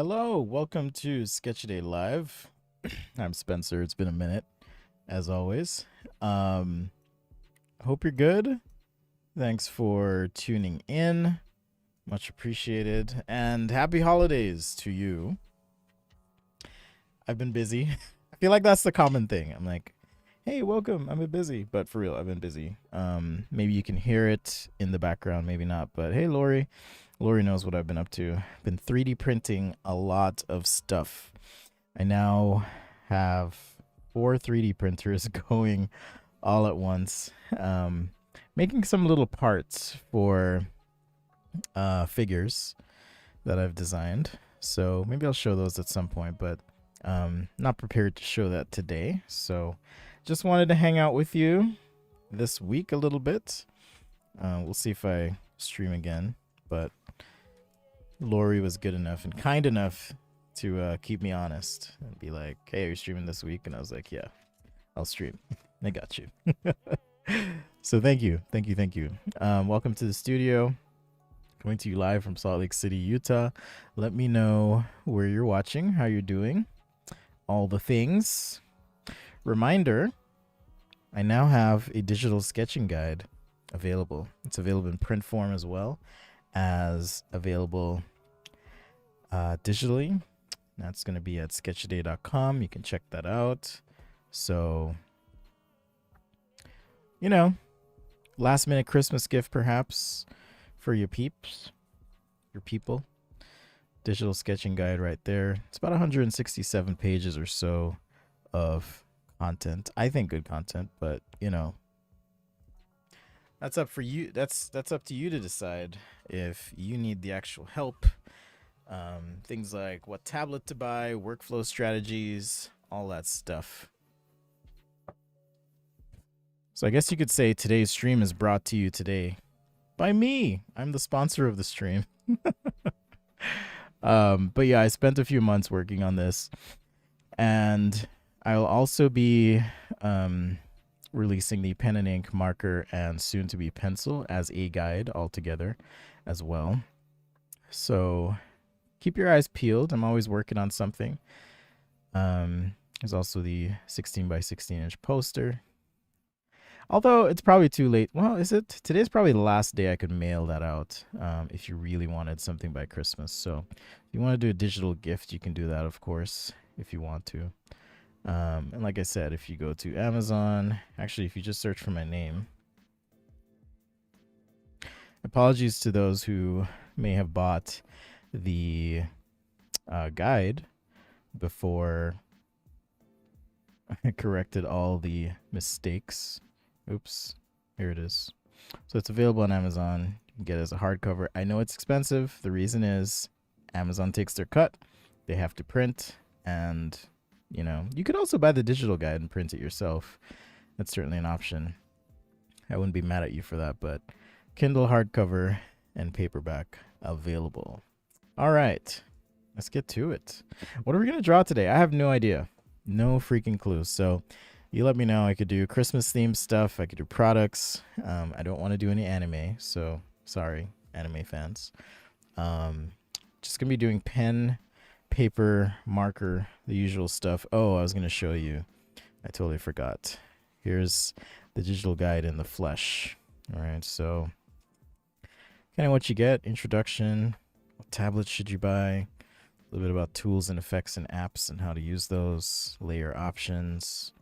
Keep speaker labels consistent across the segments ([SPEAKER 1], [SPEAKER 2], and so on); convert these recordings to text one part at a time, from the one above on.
[SPEAKER 1] Hello, welcome to Sketch Day Live. I'm Spencer. It's been a minute, as always. Um, Hope you're good. Thanks for tuning in. Much appreciated. And happy holidays to you. I've been busy. I feel like that's the common thing. I'm like, hey, welcome. I've been busy. But for real, I've been busy. Maybe you can hear it in the background, maybe not. But hey, Lori. Lori knows what I've been up to. Been 3D printing a lot of stuff. I now have 4 3D printers going all at once, making some little parts for figures that I've designed. So maybe I'll show those at some point, but not prepared to show that today. So just wanted to hang out with you this week a little bit. We'll see if I stream again, but Lori was good enough and kind enough to keep me honest and be like, hey, are you streaming this week? And I was like, yeah, I'll stream. I got you. So thank you. Welcome to the studio. Coming to you live from Salt Lake City, Utah. Let me know where you're watching, how you're doing, all the things. Reminder, I now have a digital sketching guide available. It's available in print form as well as available digitally. That's going to be at sketchday.com. You can check that out. So, last minute Christmas gift perhaps for your peeps, your people. Digital sketching guide right there. It's about 167 pages or so of content. I think good content, but that's up for you. That's up to you to decide if you need the actual help. Things like what tablet to buy, workflow strategies, all that stuff. So I guess you could say today's stream is brought to you today by me. I'm the sponsor of the stream. But yeah, I spent a few months working on this, and I'll also be releasing the pen and ink marker and soon to be pencil as a guide altogether as well. So keep your eyes peeled. I'm always working on something. There's also the 16 by 16 inch poster. Although it's probably too late. Well, is it? Today's probably the last day I could mail that out if you really wanted something by Christmas. So if you want to do a digital gift, you can do that, of course, if you want to. And like I said, if you go to Amazon, actually, if you just search for my name, apologies to those who may have bought the guide before I corrected all the mistakes. Oops, here it is. So it's available on Amazon. You can get it as a hardcover. I know it's expensive. The reason is Amazon takes their cut. They have to print, and you could also buy the digital guide and print it yourself. That's certainly an option. I wouldn't be mad at you for that, but Kindle hardcover and paperback available. All right, let's get to it. What are we going to draw today? I have no idea. No freaking clue. So you let me know. I could do Christmas themed stuff. I could do products. I don't want to do any anime, so sorry, anime fans. Just going to be doing pen, paper, marker, the usual stuff. Oh, I was going to show you. I totally forgot. Here's the digital guide in the flesh. All right, so kind of what you get. Introduction. What tablets should you buy? A little bit about tools and effects and apps and how to use those. Layer options.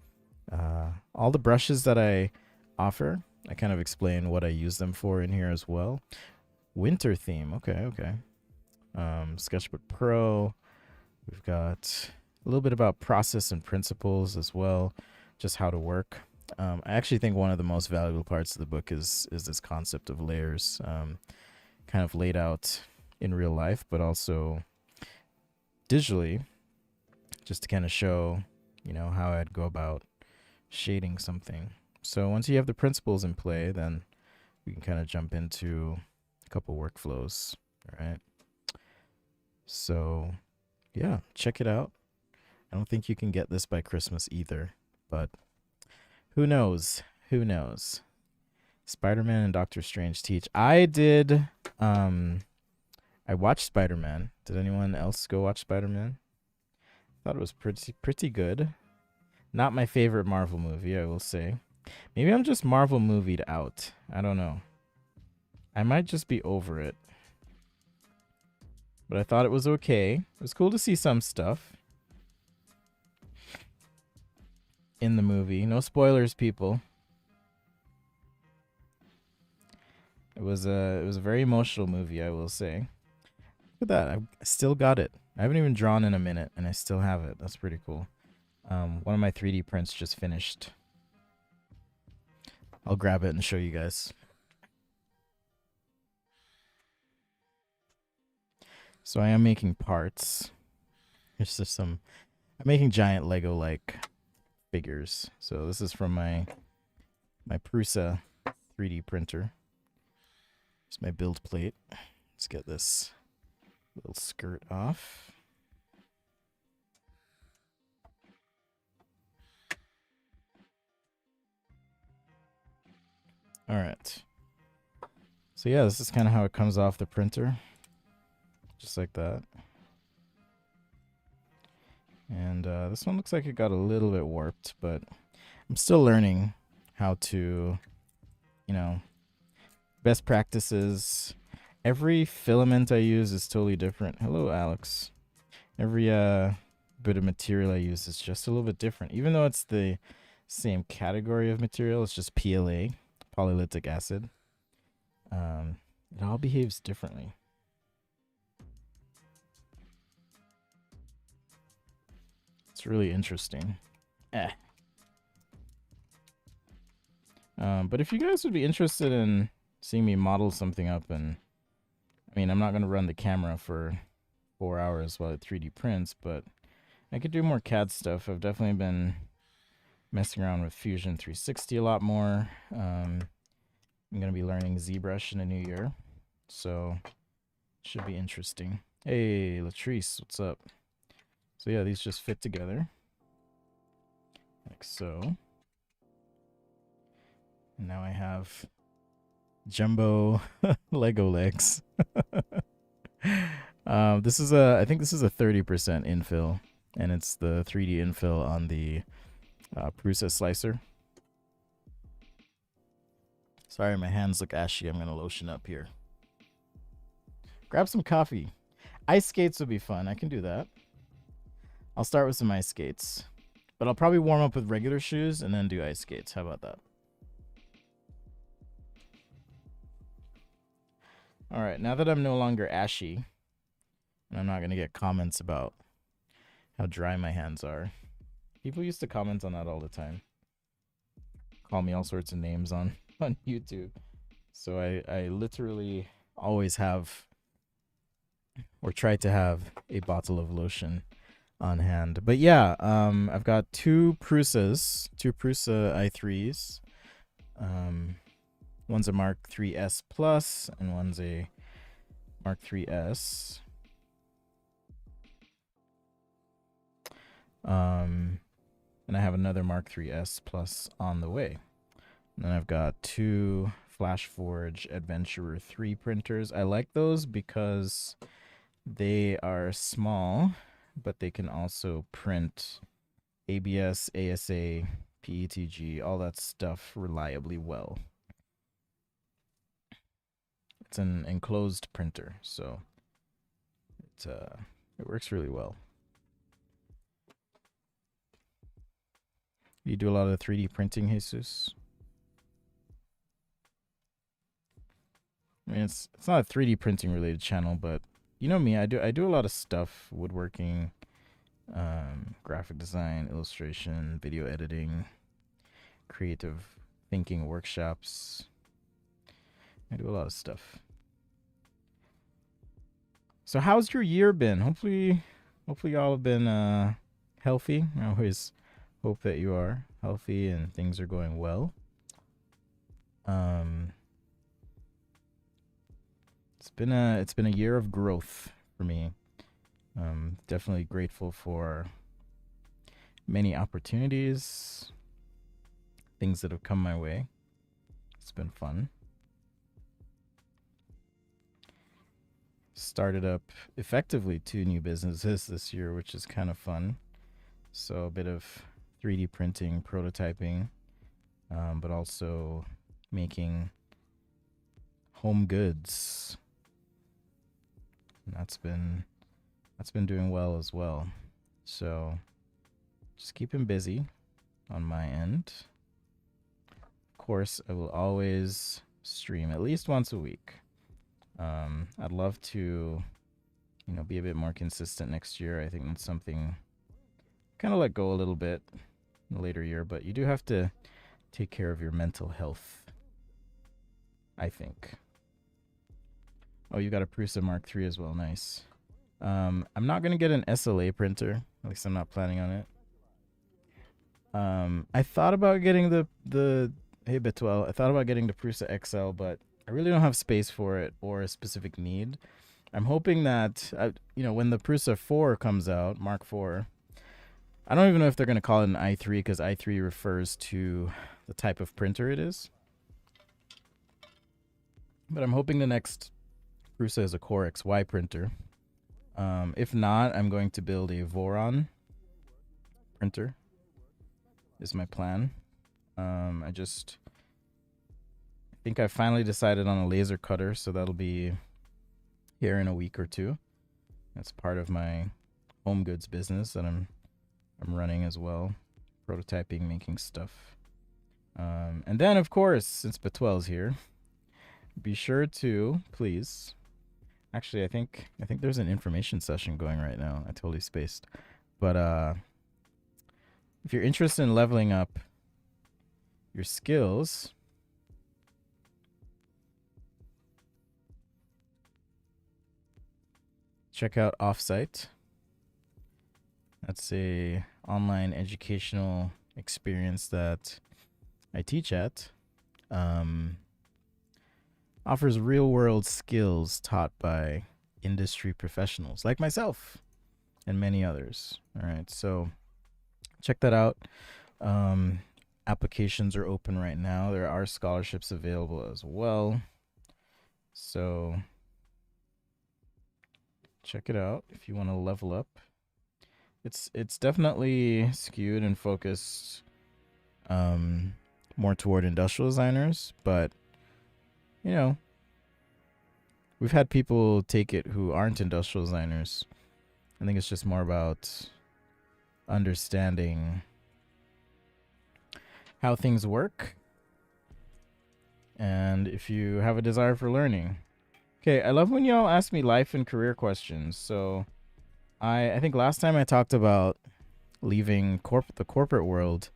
[SPEAKER 1] All the brushes that I offer, I kind of explain what I use them for in here as well. Winter theme. Okay. Sketchbook Pro. We've got a little bit about process and principles as well, just how to work. I actually think one of the most valuable parts of the book is this concept of layers, kind of laid out in real life, but also digitally, just to kind of show, how I'd go about shading something. So once you have the principles in play, then we can kind of jump into a couple workflows. All right. So yeah, check it out. I don't think you can get this by Christmas either, but who knows? Spider-Man and Doctor Strange teach. I I watched Spider-Man. Did anyone else go watch Spider-Man? Thought it was pretty good. Not my favorite Marvel movie, I will say. Maybe I'm just Marvel movied out. I don't know. I might just be over it. But I thought it was okay. It was cool to see some stuff in the movie. No spoilers, people. It was a very emotional movie, I will say. Look at that. I still got it. I haven't even drawn in a minute, and I still have it. That's pretty cool. One of my 3D prints just finished. I'll grab it and show you guys. So I am making parts. Here's just some... I'm making giant Lego-like figures. So this is from my Prusa 3D printer. Here's my build plate. Let's get this little skirt off. All right. So yeah, this is kind of how it comes off the printer. Just like that. And this one looks like it got a little bit warped, but I'm still learning how to, you know, best practices. Every filament I use is totally different. Hello, Alex. Every bit of material I use is just a little bit different. Even though it's the same category of material, it's just PLA, polylytic acid. It all behaves differently. It's really interesting. But if you guys would be interested in seeing me model something up, and I mean, I'm not going to run the camera for 4 hours while it 3D prints, but I could do more CAD stuff. I've definitely been messing around with Fusion 360 a lot more. I'm going to be learning ZBrush in the new year, so should be interesting. Hey, Latrice, what's up? So yeah, these just fit together like so. And now I have jumbo Lego legs. This is I think this is a 30% infill, and it's the 3D infill on the Prusa slicer. Sorry, my hands look ashy. I'm gonna lotion up here. Grab some coffee. Ice skates would be fun. I can do that. I'll start with some ice skates, but I'll probably warm up with regular shoes and then do ice skates. How about that? All right, now that I'm no longer ashy, and I'm not going to get comments about how dry my hands are. People used to comment on that all the time. Call me all sorts of names on YouTube. So I literally always have, or try to have, a bottle of lotion on hand. But yeah, I've got two Prusa i3s. One's a Mark 3S Plus, and one's a Mark 3S. And I have another Mark 3S Plus on the way. And then I've got two FlashForge Adventurer 3 printers. I like those because they are small, but they can also print ABS, ASA, PETG, all that stuff reliably well. It's an enclosed printer, so it works really well. You do a lot of 3D printing, Jesus? I mean, it's not a 3D printing related channel, but you know me, I do a lot of stuff: woodworking, graphic design, illustration, video editing, creative thinking workshops. I do a lot of stuff. So how's your year been? Hopefully y'all have been healthy. I always hope that you are healthy and things are going well. It's been a year of growth for me. Definitely grateful for many opportunities, things that have come my way. It's been fun. started up effectively 2 new businesses this year, which is kind of fun. So a bit of 3D printing, prototyping, but also making home goods. And that's been doing well as well. So just keeping busy on my end. Of course, I will always stream at least once a week. I'd love to, be a bit more consistent next year. I think that's something kind of let go a little bit in the later year, but you do have to take care of your mental health, I think. Oh, you got a Prusa Mark III as well. Nice. I'm not going to get an SLA printer. At least I'm not planning on it. I thought about getting the hey Bitwell, I thought about getting the Prusa XL, but I really don't have space for it or a specific need. I'm hoping that when the Prusa 4 comes out, Mark 4, I don't even know if they're going to call it an i3 because i3 refers to the type of printer it is. But I'm hoping the next Prusa is a Core XY printer. If not, I'm going to build a Voron printer. Is my plan. I think I finally decided on a laser cutter, so that'll be here in a week or two. That's part of my home goods business that I'm running as well, prototyping, making stuff. And then, of course, since Betwell's here, be sure to please. Actually, I think there's an information session going right now. I totally spaced, but if you're interested in leveling up your skills, check out Offsite. That's a online educational experience that I teach at. Offers real world skills taught by industry professionals like myself and many others. All right, so check that out. Applications are open right now. There are scholarships available as well. So check it out if you want to level up. It's definitely skewed and focused more toward industrial designers, but we've had people take it who aren't industrial designers. I think it's just more about understanding how things work and if you have a desire for learning. Okay, I love when y'all ask me life and career questions. So I think last time I talked about leaving the corporate world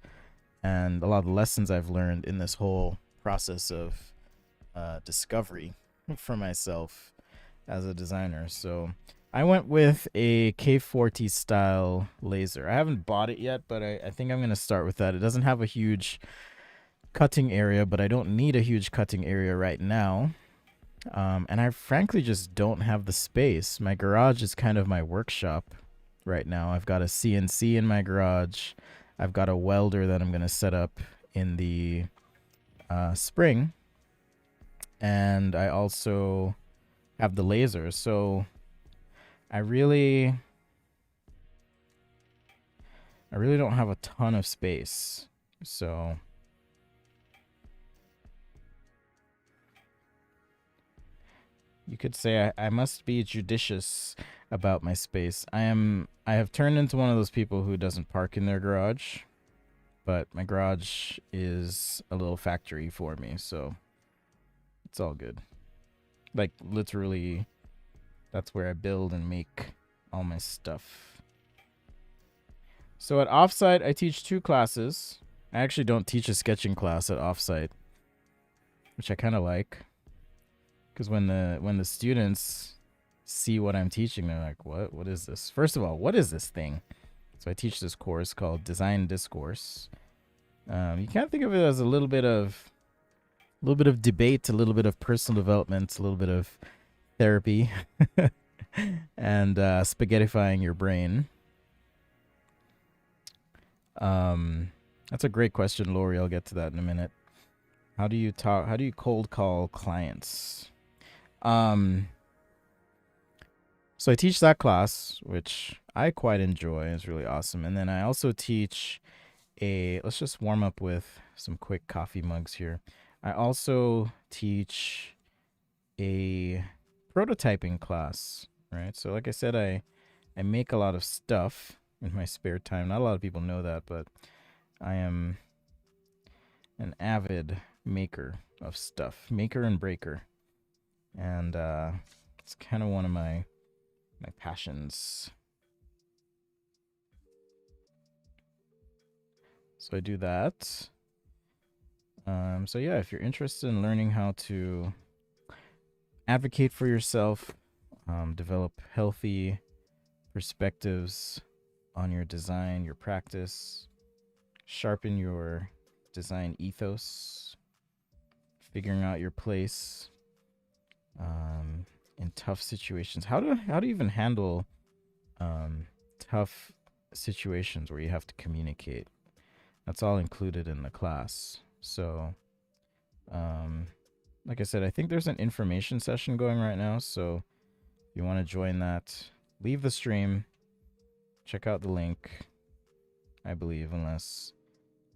[SPEAKER 1] and a lot of the lessons I've learned in this whole process of discovery for myself as a designer. So I went with a K40 style laser. I haven't bought it yet, but I think I'm going to start with that. It doesn't have a huge cutting area, but I don't need a huge cutting area right now. And I frankly just don't have the space. My garage is kind of my workshop right now. I've got a CNC in my garage. I've got a welder that I'm going to set up in the spring. And I also have the laser. So I really don't have a ton of space. So you could say I must be judicious about my space. I have turned into one of those people who doesn't park in their garage, but my garage is a little factory for me, so it's all good. Like literally, that's where I build and make all my stuff. So at Offsite, I teach 2 classes. I actually don't teach a sketching class at Offsite, which I kind of like. Because when the students see what I'm teaching, they're like, what is this? First of all, what is this thing? So I teach this course called Design Discourse. You can't think of it as a little bit of debate, a little bit of personal development, a little bit of therapy, and spaghettifying your brain. That's a great question, Lori. I'll get to that in a minute. How do you cold call clients? So I teach that class, which I quite enjoy. It's really awesome. And then I also teach let's just warm up with some quick coffee mugs here. I also teach a prototyping class, right? So like I said, I make a lot of stuff in my spare time. Not a lot of people know that, but I am an avid maker of stuff, maker and breaker. And it's kind of one of my passions. So I do that. So yeah, if you're interested in learning how to advocate for yourself, develop healthy perspectives on your design, your practice, sharpen your design ethos, figuring out your place in tough situations. How to even handle tough situations where you have to communicate. That's all included in the class. So, like I said, I think there's an information session going right now. So, if you want to join that, leave the stream, check out the link. I believe, unless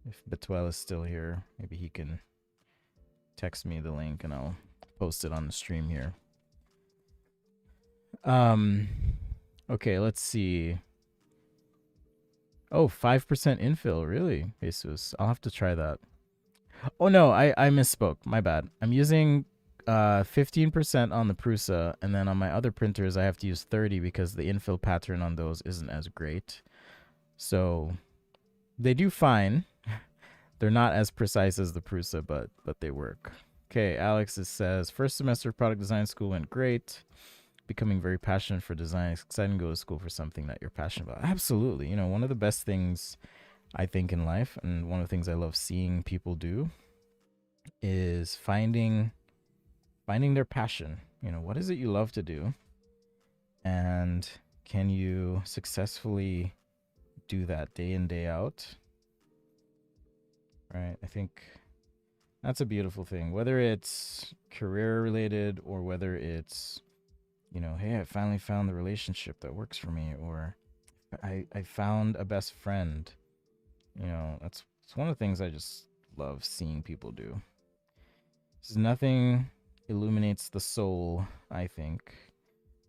[SPEAKER 1] if Betuel is still here, maybe he can text me the link and I'll post it on the stream here. Okay, let's see. Oh, 5% infill, really? Jesus, I'll have to try that. Oh no, I misspoke. My bad. I'm using 15% on the Prusa, and then on my other printers I have to use 30 because the infill pattern on those isn't as great. So they do fine. They're not as precise as the Prusa, but they work. Okay, Alex says first semester of product design school went great. Becoming very passionate for design. It's exciting to go to school for something that you're passionate about. Absolutely. You know, one of the best things I think in life, and one of the things I love seeing people do, is finding their passion. You know, what is it you love to do? And can you successfully do that day in, day out? Right? I think that's a beautiful thing. Whether it's career related or whether it's, you know, hey, I finally found the relationship that works for me, or I found a best friend. You know, it's one of the things I just love seeing people do. Nothing illuminates the soul, I think,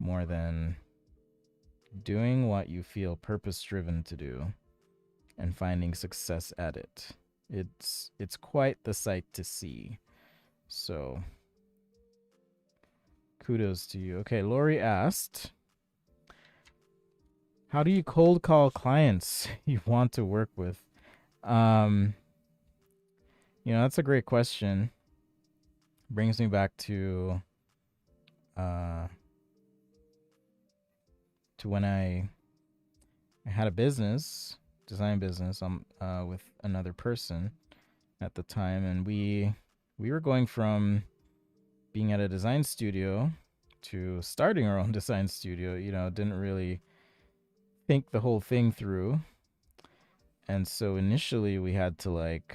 [SPEAKER 1] more than doing what you feel purpose driven to do and finding success at it. It's quite the sight to see. So kudos to you. Okay, Lori asked, how do you cold call clients you want to work with? You know, that's a great question. Brings me back to when I had a business, design business, with another person at the time, and we were going from being at a design studio to starting our own design studio. You know, didn't really think the whole thing through, and so initially we had to like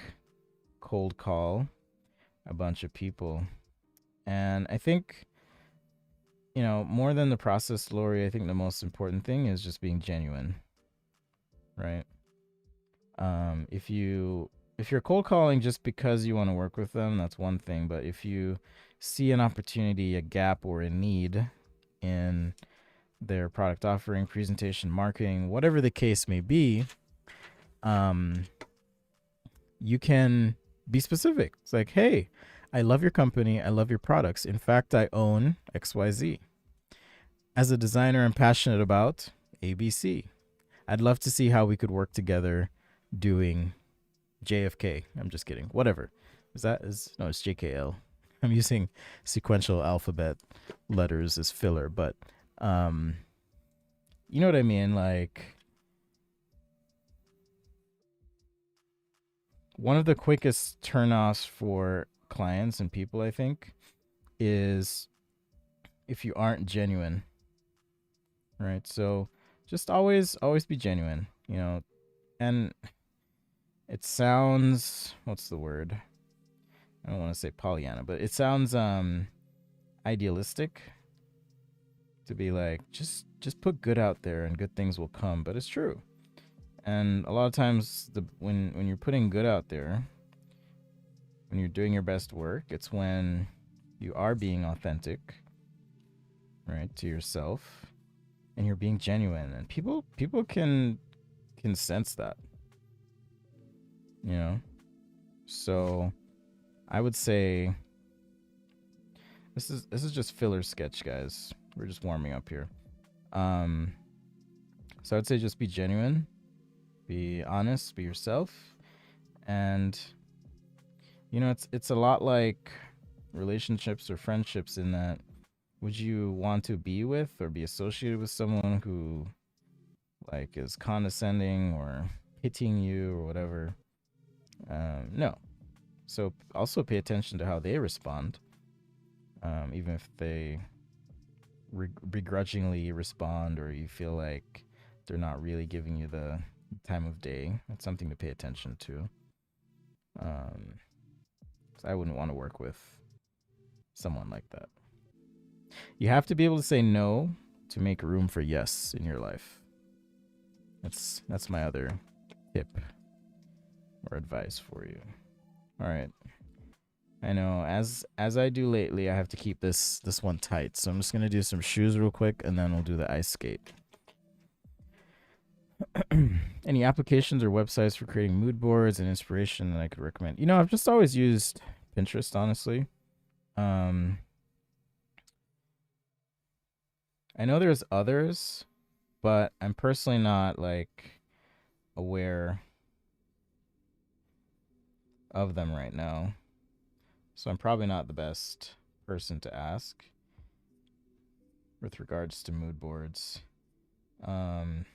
[SPEAKER 1] cold call a bunch of people, and I think, you know, more than the process, Lori, I think the most important thing is just being genuine, right? If you're cold calling just because you want to work with them, that's one thing. But if you see an opportunity, a gap, or a need in their product offering, presentation, marketing, whatever the case may be, you can be specific. It's like, hey, I love your company. I love your products. In fact, I own XYZ. As a designer, I'm passionate about ABC. I'd love to see how we could work together doing JFK. I'm just kidding. Whatever. No, it's JKL. I'm using sequential alphabet letters as filler, but you know what I mean? Like, one of the quickest turnoffs for clients and people, I think, is if you aren't genuine. Right? So just always be genuine, you know. And it sounds, what's the word? I don't want to say Pollyanna, but it sounds idealistic. to be like, just put good out there and good things will come. But it's true. And a lot of times, when you're putting good out there, when you're doing your best work, it's when you are being authentic, right, to yourself, and you're being genuine, and people can sense that, you know. So I would say this is just filler sketch, guys. We're just warming up here. Um, so I would say just be genuine, be honest, be yourself, and it's a lot like relationships or friendships in that would you want to be with or be associated with someone who like is condescending or hitting you or whatever? No. So also pay attention to how they respond, even if they begrudgingly respond or you feel like they're not really giving you the time of day. That's something to pay attention to. Um, 'Cause I wouldn't want to work with someone like that. You have to be able to say no to make room for yes in your life. That's my other tip or advice for you. All right. I know as I do lately, I have to keep this one tight. So I'm just gonna do some shoes real quick, and then we'll do the ice skate. Any applications or websites for creating mood boards and inspiration that I could recommend? I've just always used Pinterest, honestly. Um, I know there's others, but I'm personally not like aware of them right now. So I'm probably not the best person to ask with regards to mood boards. Um,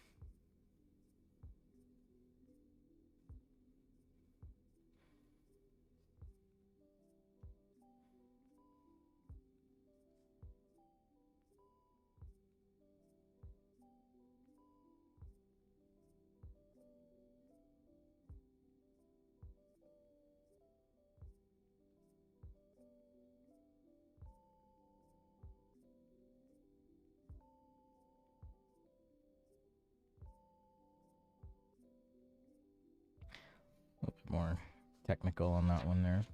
[SPEAKER 1] a little bit more technical on that one there.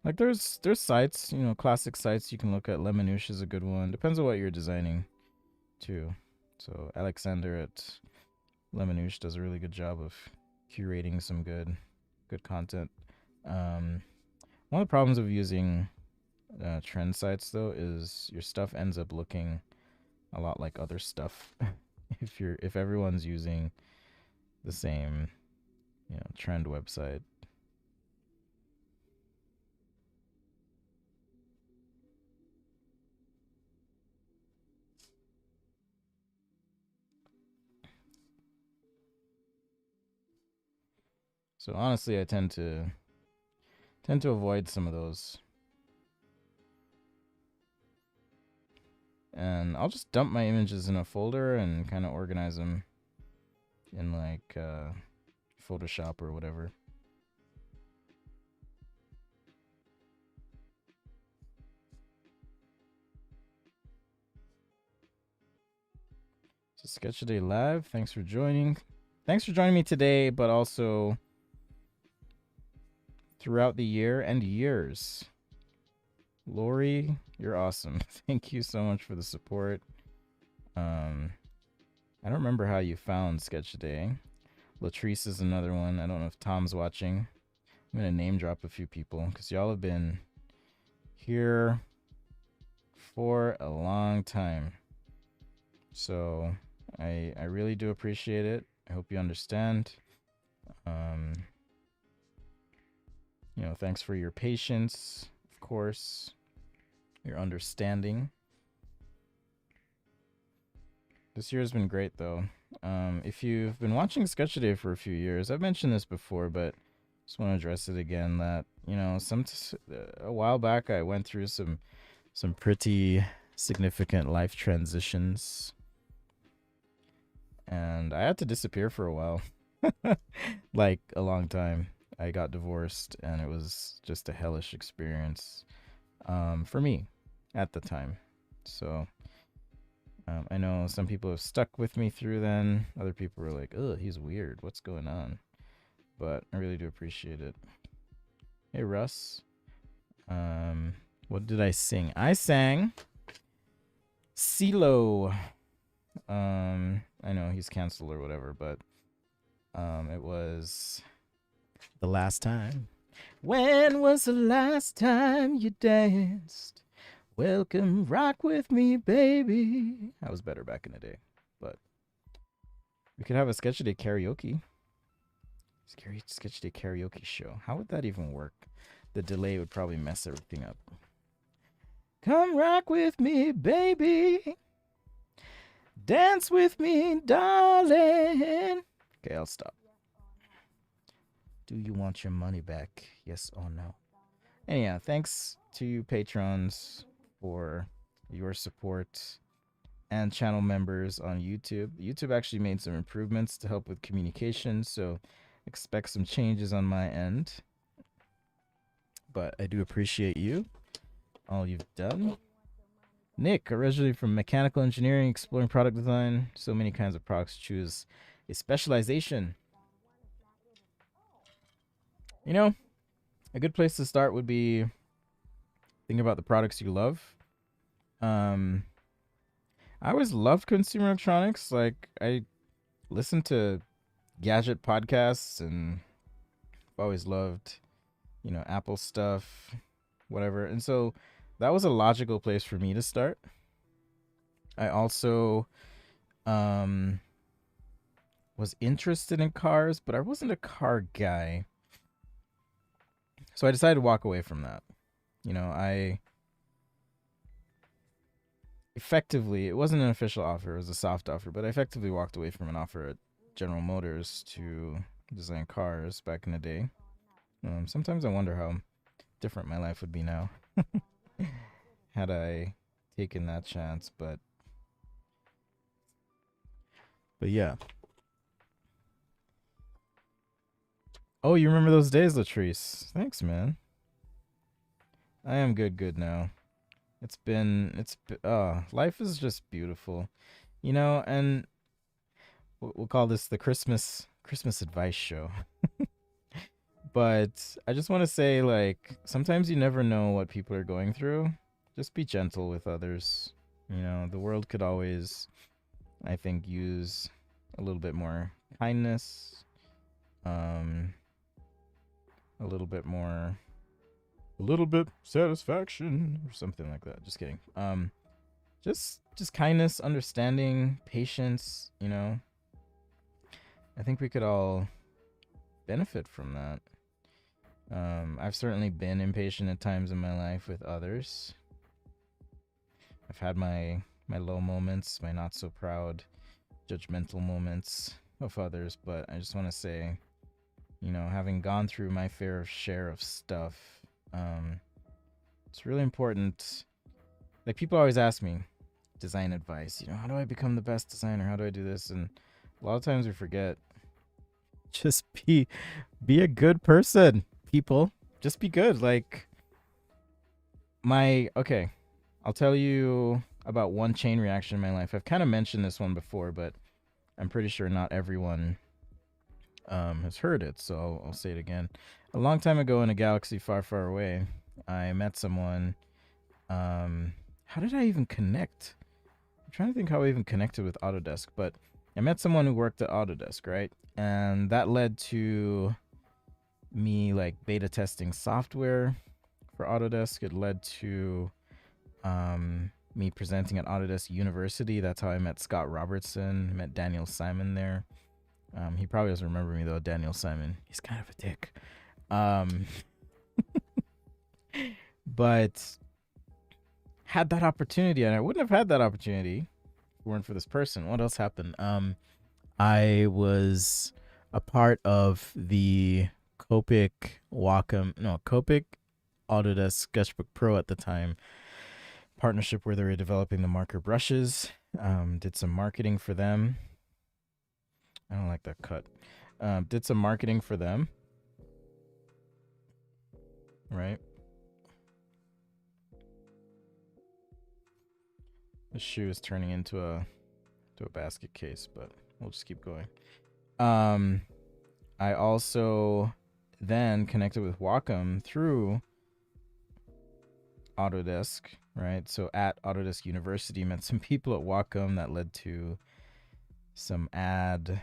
[SPEAKER 1] Like there's sites, classic sites you can look at. Lemonoosh is a good one. Depends on what you're designing too. So Alexander at Lemonoosh does a really good job of curating some good content. Um, One of the problems of using trend sites though is your stuff ends up looking a lot like other stuff if everyone's using the same trend website. So honestly, I tend to avoid some of those, and I'll just dump my images in a folder and kind of organize them in like Photoshop or whatever. So Sketch a Day Live, thanks for joining. Thanks for joining me today, but also throughout the year and years. Lori, you're awesome. Thank you so much for the support. I don't remember how you found Sketch a Day. Latrice is another one. I don't know if Tom's watching. I'm gonna name drop a few people because y'all have been here for a long time. So I really do appreciate it. I hope you understand. Thanks for your patience, of course, your understanding. This year has been great, though. If you've been watching Sketch a Day for a few years, I've mentioned this before, but just want to address it again. That a while back, I went through some pretty significant life transitions, and I had to disappear for a while, like a long time. I got divorced, and it was just a hellish experience for me. at the time. So I know some people have stuck with me through then. Other people were like, "Oh, he's weird. What's going on?" But I really do appreciate it. Hey, Russ. What did I sing? I sang CeeLo. I know he's canceled or whatever, but it was the last time. When was the last time you danced? Welcome, rock with me, baby. I was better back in the day, but we could have a sketch day karaoke. Sketch day karaoke show. How would that even work? The delay would probably mess everything up. Come rock with me, baby. Dance with me, darling. Okay, I'll stop. Do you want your money back? Yes or no? And yeah, thanks to you patrons for your support and channel members on YouTube. YouTube actually made some improvements to help with communication, so expect some changes on my end. But I do appreciate you, all you've done. Nick, originally from mechanical engineering, exploring product design, so many kinds of products, choose a specialization. You know, a good place to start would be thinking about the products you love. I always loved consumer electronics. Like, I listened to gadget podcasts and I've always loved, Apple stuff, whatever. And so that was a logical place for me to start. I also was interested in cars, but I wasn't a car guy. So I decided to walk away from that. I effectively, it wasn't an official offer, it was a soft offer, but I effectively walked away from an offer at General Motors to design cars back in the day. Sometimes I wonder how different my life would be now had I taken that chance, but yeah. Oh, you remember those days, Latrice? Thanks, man. I am good now. Life is just beautiful, and we'll call this the Christmas advice show. But I just want to say, like, sometimes you never know what people are going through. Just be gentle with others. The world could always, I think, use a little bit more kindness, um, a little bit satisfaction, or something like that. Just kidding. Just kindness, understanding, patience. I think we could all benefit from that. I've certainly been impatient at times in my life with others. I've had my low moments, my not so proud, judgmental moments of others, but I just want to say, having gone through my fair share of stuff, it's really important. Like, people always ask me design advice, how do I become the best designer? How do I do this? And a lot of times we forget. Just be a good person, people. Just be good. Like, okay, I'll tell you about one chain reaction in my life. I've kind of mentioned this one before, but I'm pretty sure not everyone has heard it, so I'll say it again. A long time ago in a galaxy far, far away, I met someone. How did I even connect? I'm trying to think how I even connected with Autodesk, but I met someone who worked at Autodesk, right? And that led to me, like, beta testing software for Autodesk. It led to me presenting at Autodesk University. That's how I met Scott Robertson, met Daniel Simon there. He probably doesn't remember me though, Daniel Simon. He's kind of a dick. But had that opportunity, and I wouldn't have had that opportunity if it weren't for this person. What else happened? I was a part of the Copic Autodesk Sketchbook Pro at the time partnership where they were developing the marker brushes. Did some marketing for them. I don't like that cut. Did some marketing for them. Right. The shoe is turning into a basket case, but we'll just keep going. Um, I also then connected with Wacom through Autodesk, right? So at Autodesk University, met some people at Wacom that led to some ad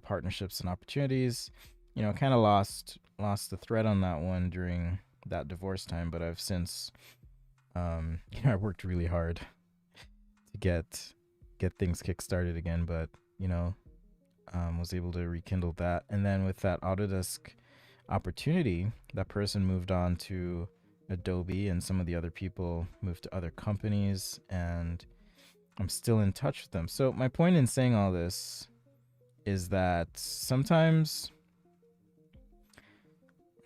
[SPEAKER 1] partnerships and opportunities. You know, kind of lost the thread on that one during that divorce time, but I've since, I worked really hard to get things kickstarted again, but you know, was able to rekindle that. And then with that Autodesk opportunity, that person moved on to Adobe, and some of the other people moved to other companies, and I'm still in touch with them. So my point in saying all this is that sometimes,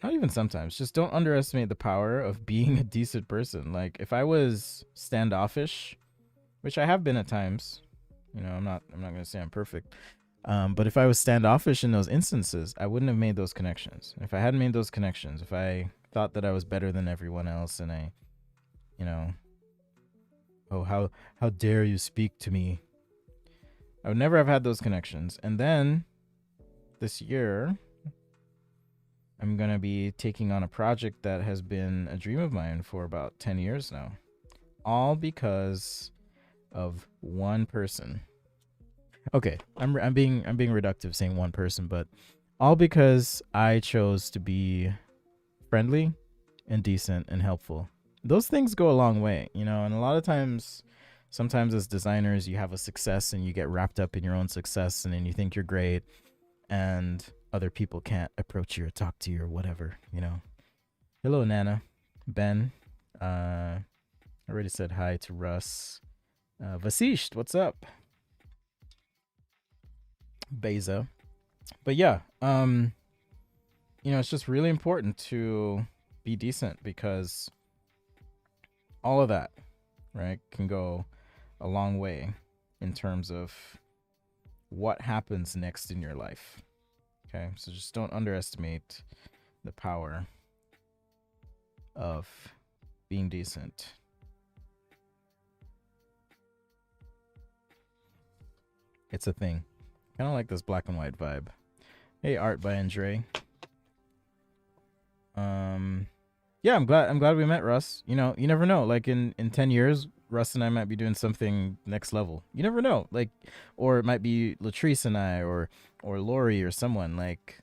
[SPEAKER 1] not even sometimes, just don't underestimate the power of being a decent person. Like if I was standoffish, which I have been at times, you know, I'm not going to say I'm perfect. But if I was standoffish in those instances, I wouldn't have made those connections. If I hadn't made those connections, if I thought that I was better than everyone else, and I, you know, oh, how dare you speak to me, I would never have had those connections. And then this year, I'm going to be taking on a project that has been a dream of mine for about 10 years now. All because of one person. Okay, I'm being reductive saying one person, but all because I chose to be friendly and decent and helpful. Those things go a long way, you know, and a lot of times, sometimes as designers, you have a success and you get wrapped up in your own success, and then you think you're great, and other people can't approach you or talk to you or whatever, you know. Hello, Nana. Ben. I already said hi to Russ. Vasisht, what's up? Beza. But yeah, you know, it's just really important to be decent, because all of that, right, can go a long way in terms of what happens next in your life. Okay, so just don't underestimate the power of being decent. It's a thing. Kind of like this black and white vibe. Hey, art by Andre. Yeah, I'm glad we met, Russ. You know, you never know. Like in 10 years, Russ and I might be doing something next level. You never know. Like, or it might be Latrice and I, or Lori, or someone. Like,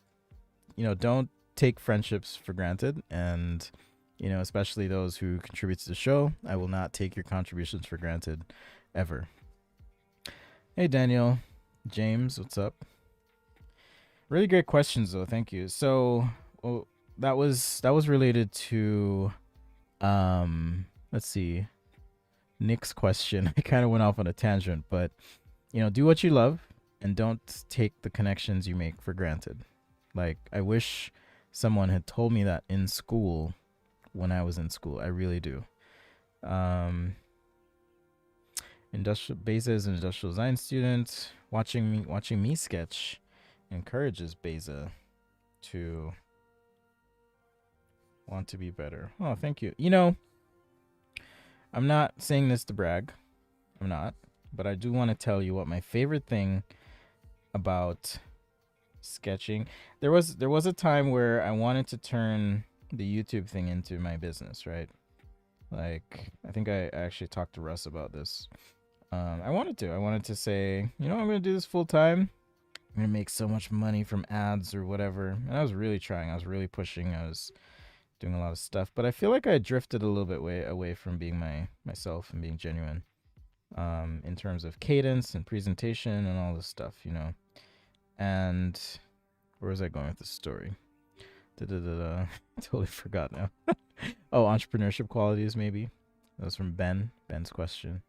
[SPEAKER 1] you know, don't take friendships for granted, and you know, especially those who contribute to the show. I will not take your contributions for granted, ever. Hey, Daniel, James, what's up? Really great questions, though. Thank you. So, well, that was related to, let's see, Nick's question. I kind of went off on a tangent, but you know, do what you love and don't take the connections you make for granted. Like, I wish someone had told me that in school, when I was in school. I really do. Industrial Beza is an industrial design student. Watching me sketch encourages Beza to want to be better. Oh, thank you. You know, I'm not saying this to brag. I'm not. But I do want to tell you what my favorite thing about sketching. There was a time where I wanted to turn the YouTube thing into my business, right? Like, I think I actually talked to Russ about this. I wanted to say, you know, I'm going to do this full time. I'm going to make so much money from ads or whatever. And I was really trying. I was really pushing. I was doing a lot of stuff, but I feel like I drifted a little bit away from being myself and being genuine, in terms of cadence and presentation and all this stuff, you know. And where was I going with this story? I totally forgot now. Oh, entrepreneurship qualities, maybe. That was from Ben's question.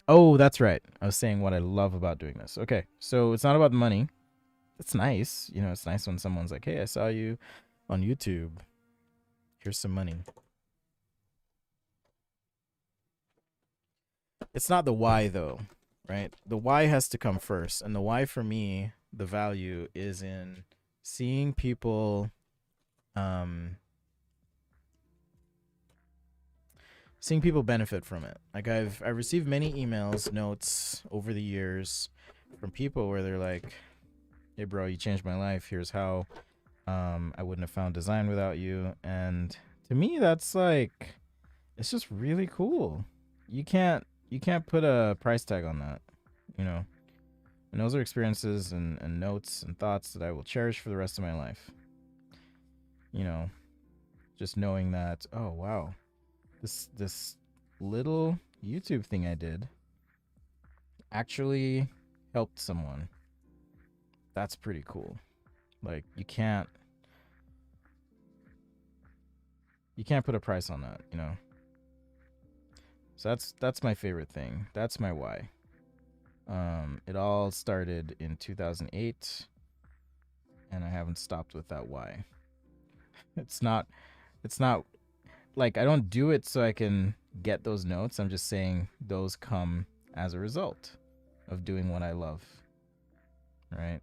[SPEAKER 1] Oh, that's right. I was saying what I love about doing this. Okay, so it's not about the money. It's nice, you know. It's nice when someone's like, "Hey, I saw you on YouTube. Here's some money." It's not the why, though, right? The why has to come first, and the why for me, the value is in seeing people, um, seeing people benefit from it. Like I've received many emails, notes over the years from people where they're like, "Hey, bro, you changed my life. Here's how. I wouldn't have found design without you." And to me, that's like, it's just really cool. You can't put a price tag on that, you know. And those are experiences and notes and thoughts that I will cherish for the rest of my life. You know, just knowing that, oh wow, this little YouTube thing I did actually helped someone. That's pretty cool. Like you can't put a price on that, you know. So that's my favorite thing. That's my why. It all started in 2008, and I haven't stopped with that why. It's not like I don't do it so I can get those notes. I'm just saying those come as a result of doing what I love, right?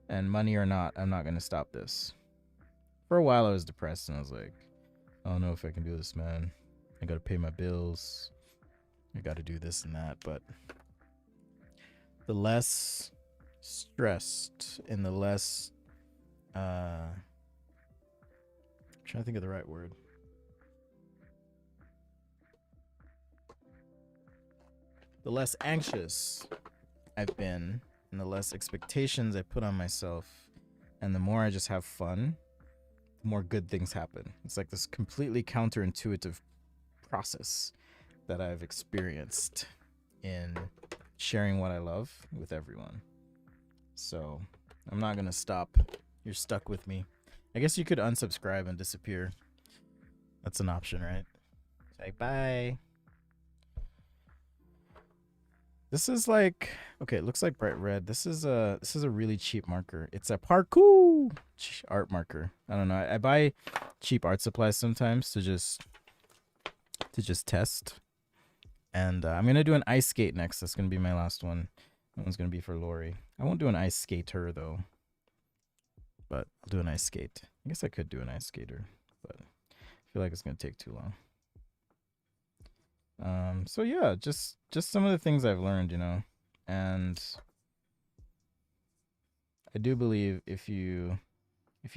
[SPEAKER 1] And money or not, I'm not going to stop this. For a while I was depressed and I was like, I don't know if I can do this, man. I got to pay my bills. I got to do this and that, but the less stressed and the less I'm trying to think of the right word. The less anxious I've been and the less expectations I put on myself and the more I just have fun, the more good things happen. It's like this completely counterintuitive process that I've experienced in sharing what I love with everyone. So I'm not gonna stop. You're stuck with me. I guess you could unsubscribe and disappear. That's an option, right? Say bye. This is like, okay, it looks like bright red. This is a really cheap marker. It's a parkour art marker. I don't know. I buy cheap art supplies sometimes to just test. And I'm gonna do an ice skate next. That's gonna be my last one. That one's gonna be for Lori. I won't do an ice skater though, but I'll do an ice skate. I guess I could do an ice skater, but I feel like it's gonna take too long. So yeah, just some of the things I've learned, you know, and I do believe if you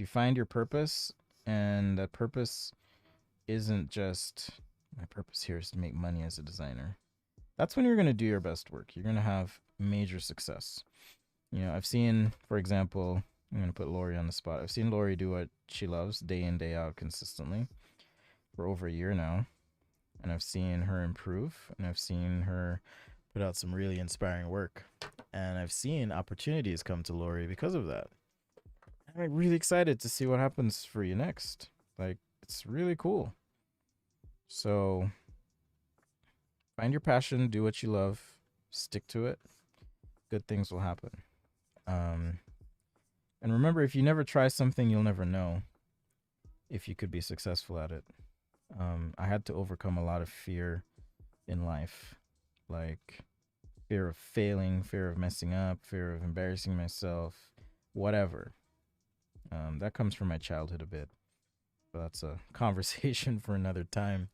[SPEAKER 1] find your purpose, and that purpose isn't just my purpose here is to make money as a designer, that's when you're gonna do your best work. You're gonna have major success. You know, I've seen, for example, I'm gonna put Lori on the spot. I've seen Lori do what she loves day in, day out consistently for over a year now. And I've seen her improve, and I've seen her put out some really inspiring work. And I've seen opportunities come to Lori because of that. I'm really excited to see what happens for you next. Like, it's really cool. So, find your passion, do what you love, stick to it. Good things will happen. And remember, if you never try something, you'll never know if you could be successful at it. I had to overcome a lot of fear in life, like fear of failing, fear of messing up, fear of embarrassing myself, whatever. That comes from my childhood a bit, but that's a conversation for another time.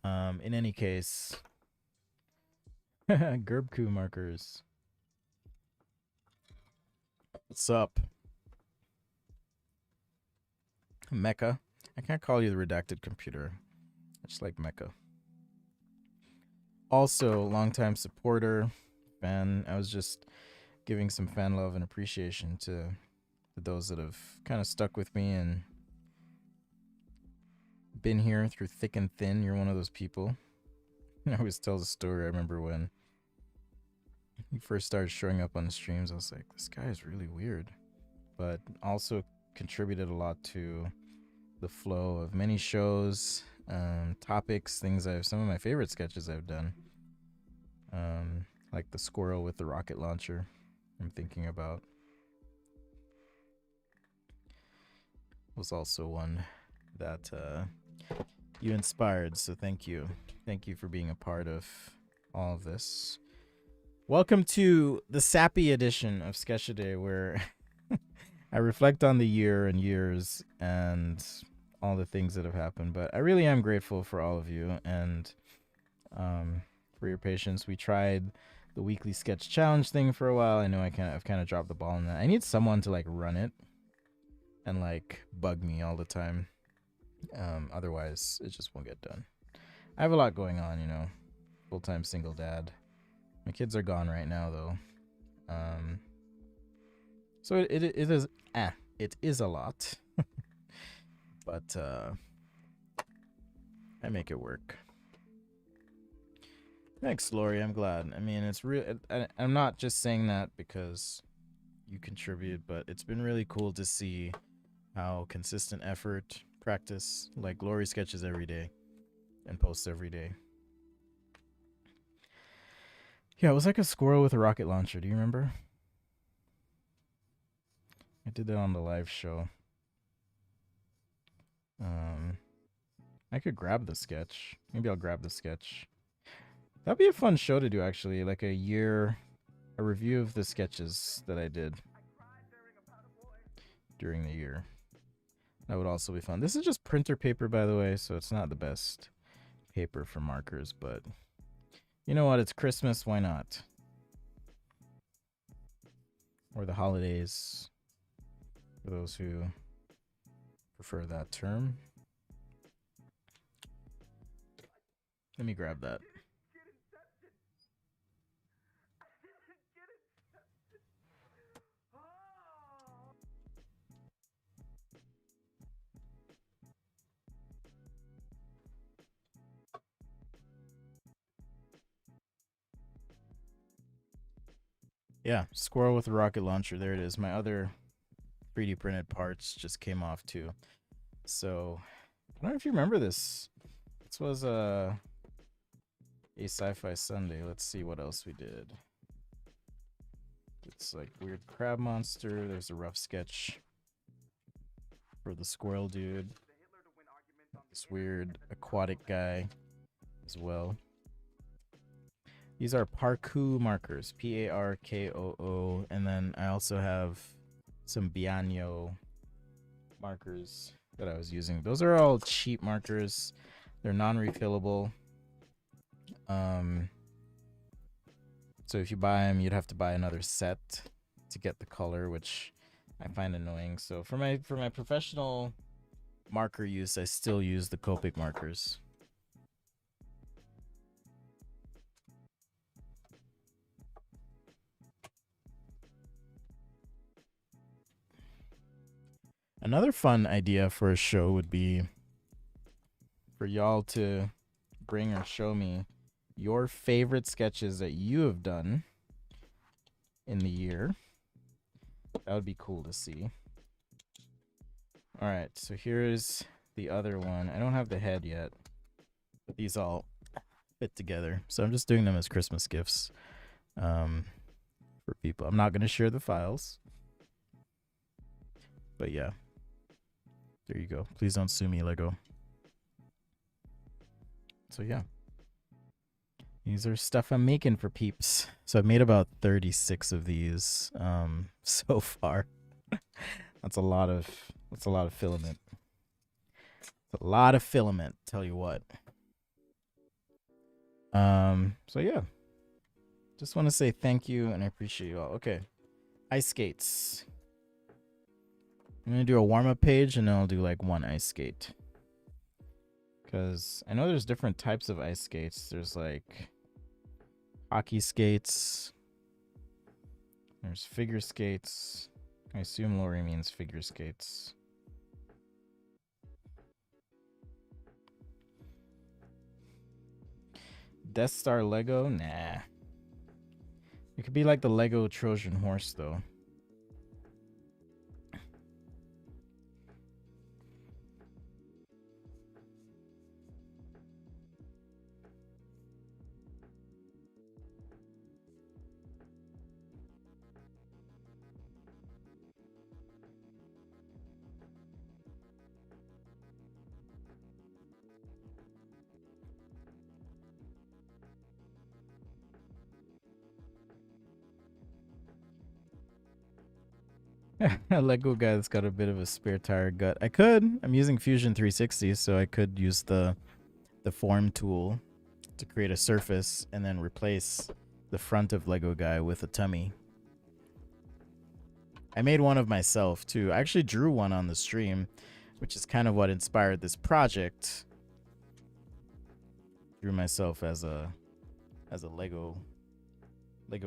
[SPEAKER 1] In any case, Gerbku markers. What's up, Mecca? I can't call you the redacted computer. I just like Mecca. Also, longtime supporter, fan. I was just giving some fan love and appreciation to those that have kind of stuck with me and been here through thick and thin. You're one of those people. I always tell the story. I remember when he first started showing up on the streams, I was like, this guy is really weird. But also contributed a lot to the flow of many shows, topics, things some of my favorite sketches I've done. Like the squirrel with the rocket launcher, I'm thinking about. Was also one that you inspired, so thank you. Thank you for being a part of all of this. Welcome to the sappy edition of Sketch a Day, where I reflect on the year and years and all the things that have happened. But I really am grateful for all of you and um, for your patience. We tried the weekly sketch challenge thing for a while. I know I've kind of dropped the ball on that. I need someone to like run it and like bug me all the time. Otherwise, it just won't get done. I have a lot going on, you know. Full time single dad. My kids are gone right now though. So it is a lot, but I make it work. Thanks, Lori. I'm glad. I mean, it's real. I'm not just saying that because you contribute, but it's been really cool to see how consistent effort, practice, like Lori sketches every day and posts every day. Yeah, it was like a squirrel with a rocket launcher. Do you remember? I did that on the live show. Um, I could grab the sketch. Maybe I'll grab the sketch. That'd be a fun show to do, actually. Like a review of the sketches that I did during the year. That would also be fun. This is just printer paper, by the way, so it's not the best paper for markers, but you know what? It's Christmas. Why not? Or the holidays, for those who prefer that term. Let me grab that. Yeah, squirrel with a rocket launcher. There it is. My other 3D printed parts just came off too. So I don't know if you remember this. This was a sci-fi Sunday. Let's see what else we did. It's like weird crab monster. There's a rough sketch for the squirrel dude. This weird aquatic guy as well. These are Parkoo markers, Parkoo, and then I also have some Bianyo markers that I was using. Those are all cheap markers. They're non-refillable. So if you buy them, you'd have to buy another set to get the color, which I find annoying. So for my professional marker use, I still use the Copic markers. Another fun idea for a show would be for y'all to bring or show me your favorite sketches that you have done in the year. That would be cool to see. All right, so here's the other one. I don't have the head yet, but these all fit together. So I'm just doing them as Christmas gifts for people. I'm not going to share the files, but yeah. There you go. Please don't sue me, Lego. So yeah. These are stuff I'm making for peeps. So I've made about 36 of these so far. That's a lot of filament. It's a lot of filament, tell you what. So yeah. Just want to say thank you and I appreciate you all. Okay. Ice skates. I'm going to do a warm-up page and then I'll do like one ice skate. Because I know there's different types of ice skates. There's like hockey skates. There's figure skates. I assume Lori means figure skates. Death Star Lego? Nah. It could be like the Lego Trojan horse though. A Lego guy that's got a bit of a spare tire gut. I could. I'm using Fusion 360, so I could use the form tool to create a surface and then replace the front of Lego guy with a tummy. I made one of myself too. I actually drew one on the stream, which is kind of what inspired this project. Drew myself as a Lego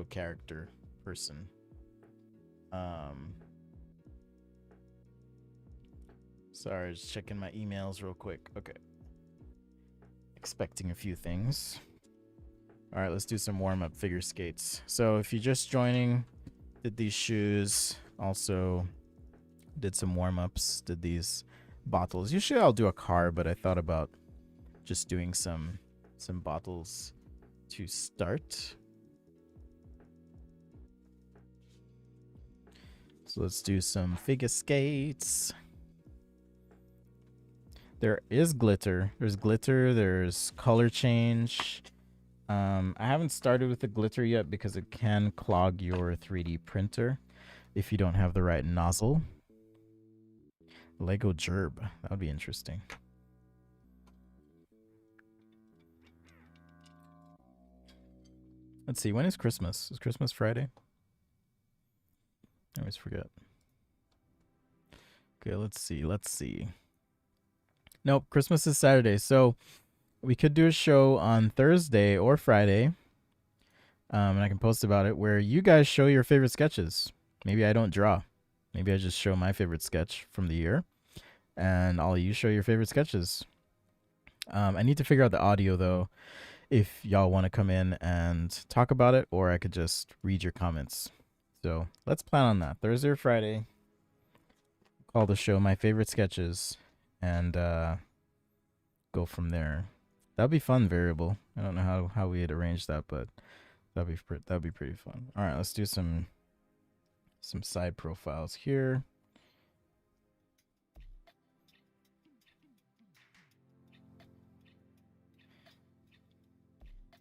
[SPEAKER 1] character person. Sorry, just checking my emails real quick. Okay. Expecting a few things. All right, let's do some warm-up figure skates. So if you're just joining, did these shoes, also did some warm-ups, did these bottles. Usually I'll do a car, but I thought about just doing some bottles to start. So let's do some figure skates. There is glitter. There's glitter. There's color change. I haven't started with the glitter yet because it can clog your 3D printer if you don't have the right nozzle. Lego gerb. That would be interesting. Let's see. When is Christmas? Is Christmas Friday? I always forget. Okay, let's see. Let's see. Nope, Christmas is Saturday. So we could do a show on Thursday or Friday. And I can post about it where you guys show your favorite sketches. Maybe I don't draw. Maybe I just show my favorite sketch from the year. And all of you show your favorite sketches. I need to figure out the audio though, if y'all want to come in and talk about it, or I could just read your comments. So let's plan on that. Thursday or Friday. Call the show My Favorite Sketches and go from there. That'd be fun variable. I don't know how we'd arrange that, but that'd be pretty fun. All right, let's do some side profiles here.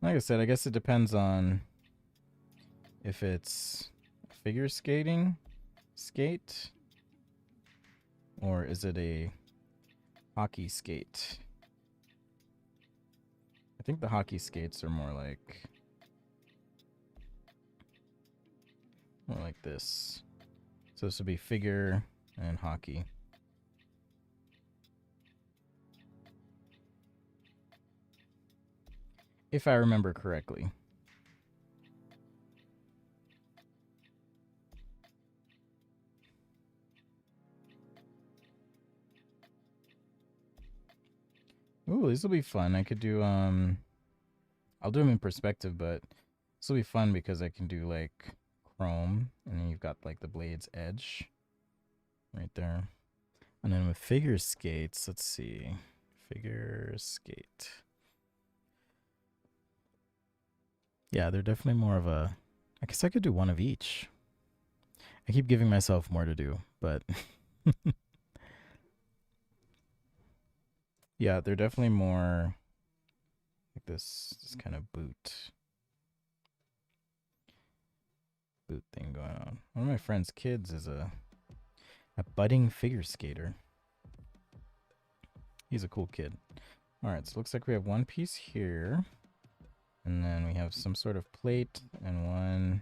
[SPEAKER 1] Like I said, I guess it depends on if it's figure skating skate or is it a hockey skate. I think the hockey skates are more like this. So this would be figure and hockey. If I remember correctly. Ooh, this will be fun. I could do I'll do them in perspective, but this will be fun because I can do like chrome and then you've got like the blade's edge right there. And then with figure skates, let's see. Figure skate. Yeah, they're definitely more of a, I guess I could do one of each. I keep giving myself more to do, but yeah, they're definitely more like this kind of boot thing going on. One of my friend's kids is a budding figure skater. He's a cool kid. All right, so it looks like we have one piece here. And then we have some sort of plate and 1,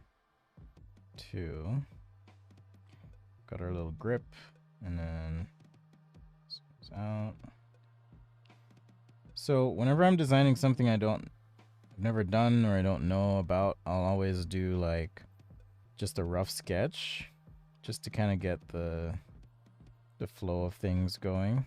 [SPEAKER 1] 2. Got our little grip and then out. So whenever I'm designing something I've never done or I don't know about, I'll always do like just a rough sketch just to kind of get the flow of things going.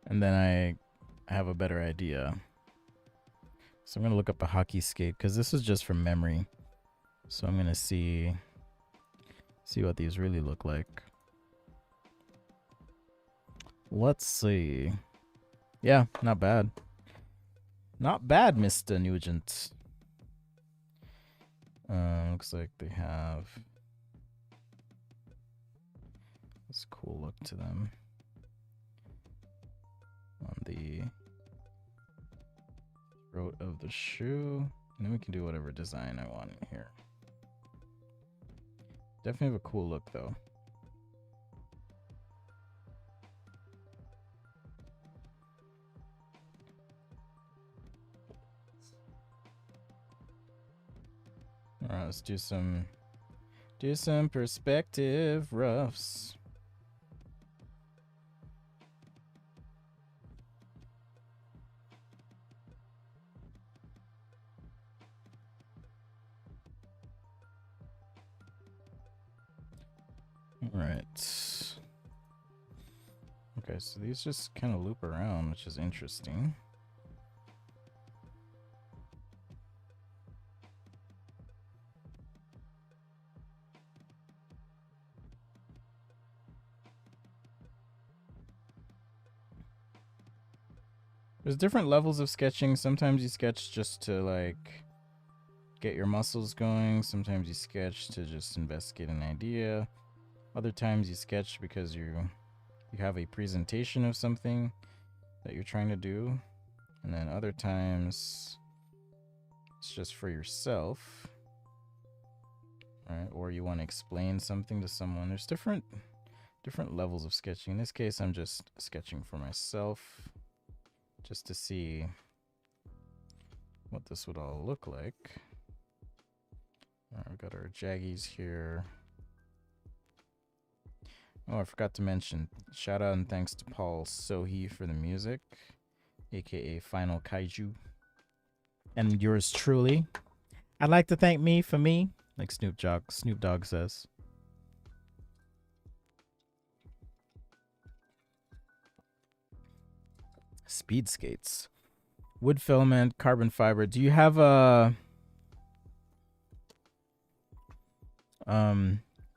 [SPEAKER 1] And then I have a better idea. So I'm going to look up a hockey skate because this is just from memory. So I'm going to see what these really look like. Let's see. Yeah, not bad. Not bad, Mr. Nugent. Looks like they have this cool look to them. the throat of the shoe. And then we can do whatever design I want in here. Definitely have a cool look though. All right, let's do some perspective roughs. All right. Okay, so these just kind of loop around, which is interesting. There's different levels of sketching. Sometimes you sketch just to like get your muscles going. Sometimes you sketch to just investigate an idea. Other times you sketch because you have a presentation of something that you're trying to do. And then other times it's just for yourself. Right? Or you want to explain something to someone. There's different levels of sketching. In this case, I'm just sketching for myself, just to see what this would all look like. We've got our jaggies here. Oh, I forgot to mention, shout out and thanks to Paul Sohi for the music, aka Final Kaiju. And yours truly. I'd like to thank me for me, like Snoop Dogg says. Speed skates. Wood filament, carbon fiber. Do you have a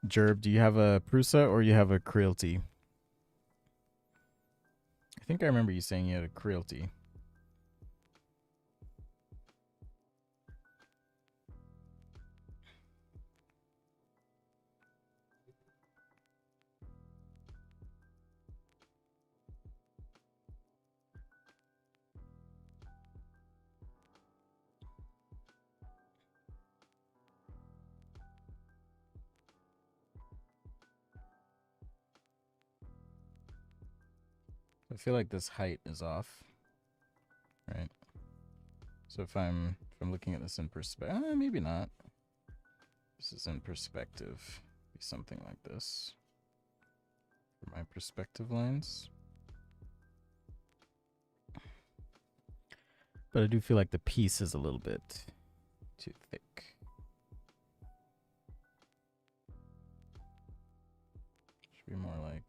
[SPEAKER 1] Jerb, do you have a Prusa or you have a Crealty? I think I remember you saying you had a Crealty. I feel like this height is off, right? So if I'm looking at this in perspective, maybe not. This is in perspective. Be something like this for my perspective lines. But I do feel like the piece is a little bit too thick. Should be more like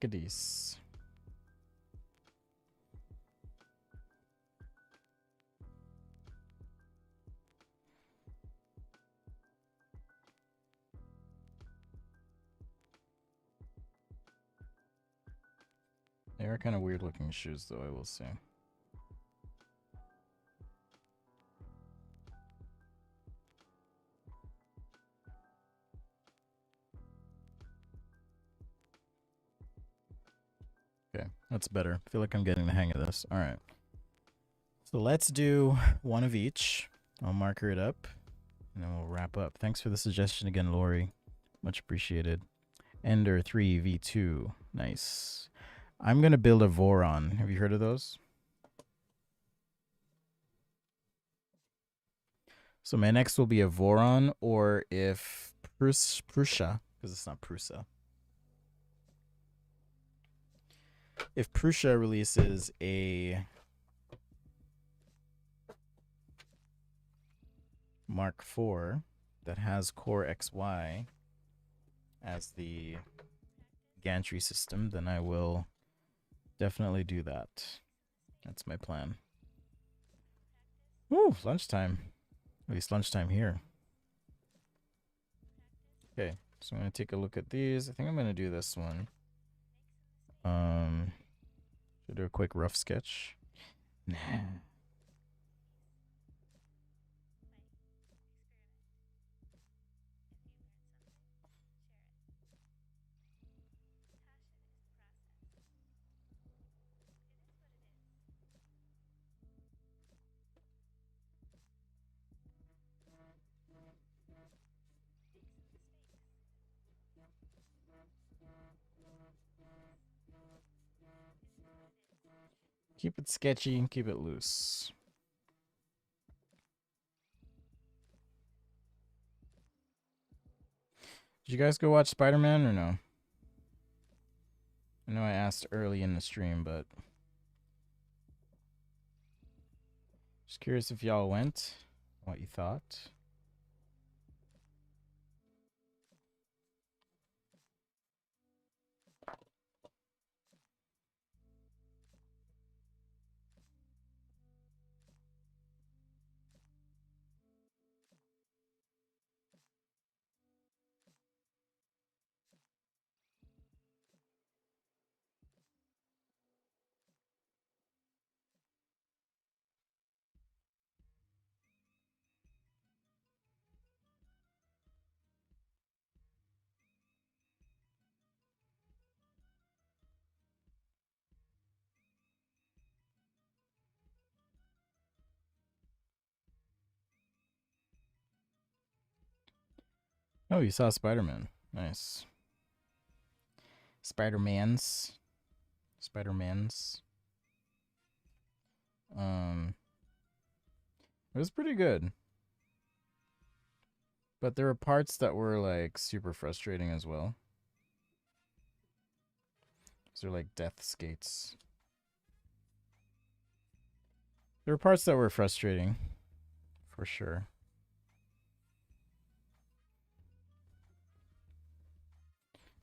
[SPEAKER 1] this. They are kind of weird looking shoes though, I will say. Okay, that's better. I feel like I'm getting the hang of this. All right. So let's do one of each. I'll marker it up and then we'll wrap up. Thanks for the suggestion again, Lori. Much appreciated. Ender 3v2. Nice. I'm going to build a Voron. Have you heard of those? So my next will be a Voron, or if Prussia, because it's not Prusa. If Prusa releases a Mark IV that has Core XY as the gantry system, then I will definitely do that. That's my plan. Ooh, lunchtime. At least lunchtime here. Okay, so I'm going to take a look at these. I think I'm going to do this one. Should do a quick rough sketch. Nah. Keep it sketchy and keep it loose. Did you guys go watch Spider-Man or no? I know I asked early in the stream, but just curious if y'all went, what you thought. Oh, you saw Spider-Man. Nice. Spider-Mans. Spider-Mans. It was pretty good. But there were parts that were like super frustrating as well. They're like death skates. There were parts that were frustrating, for sure.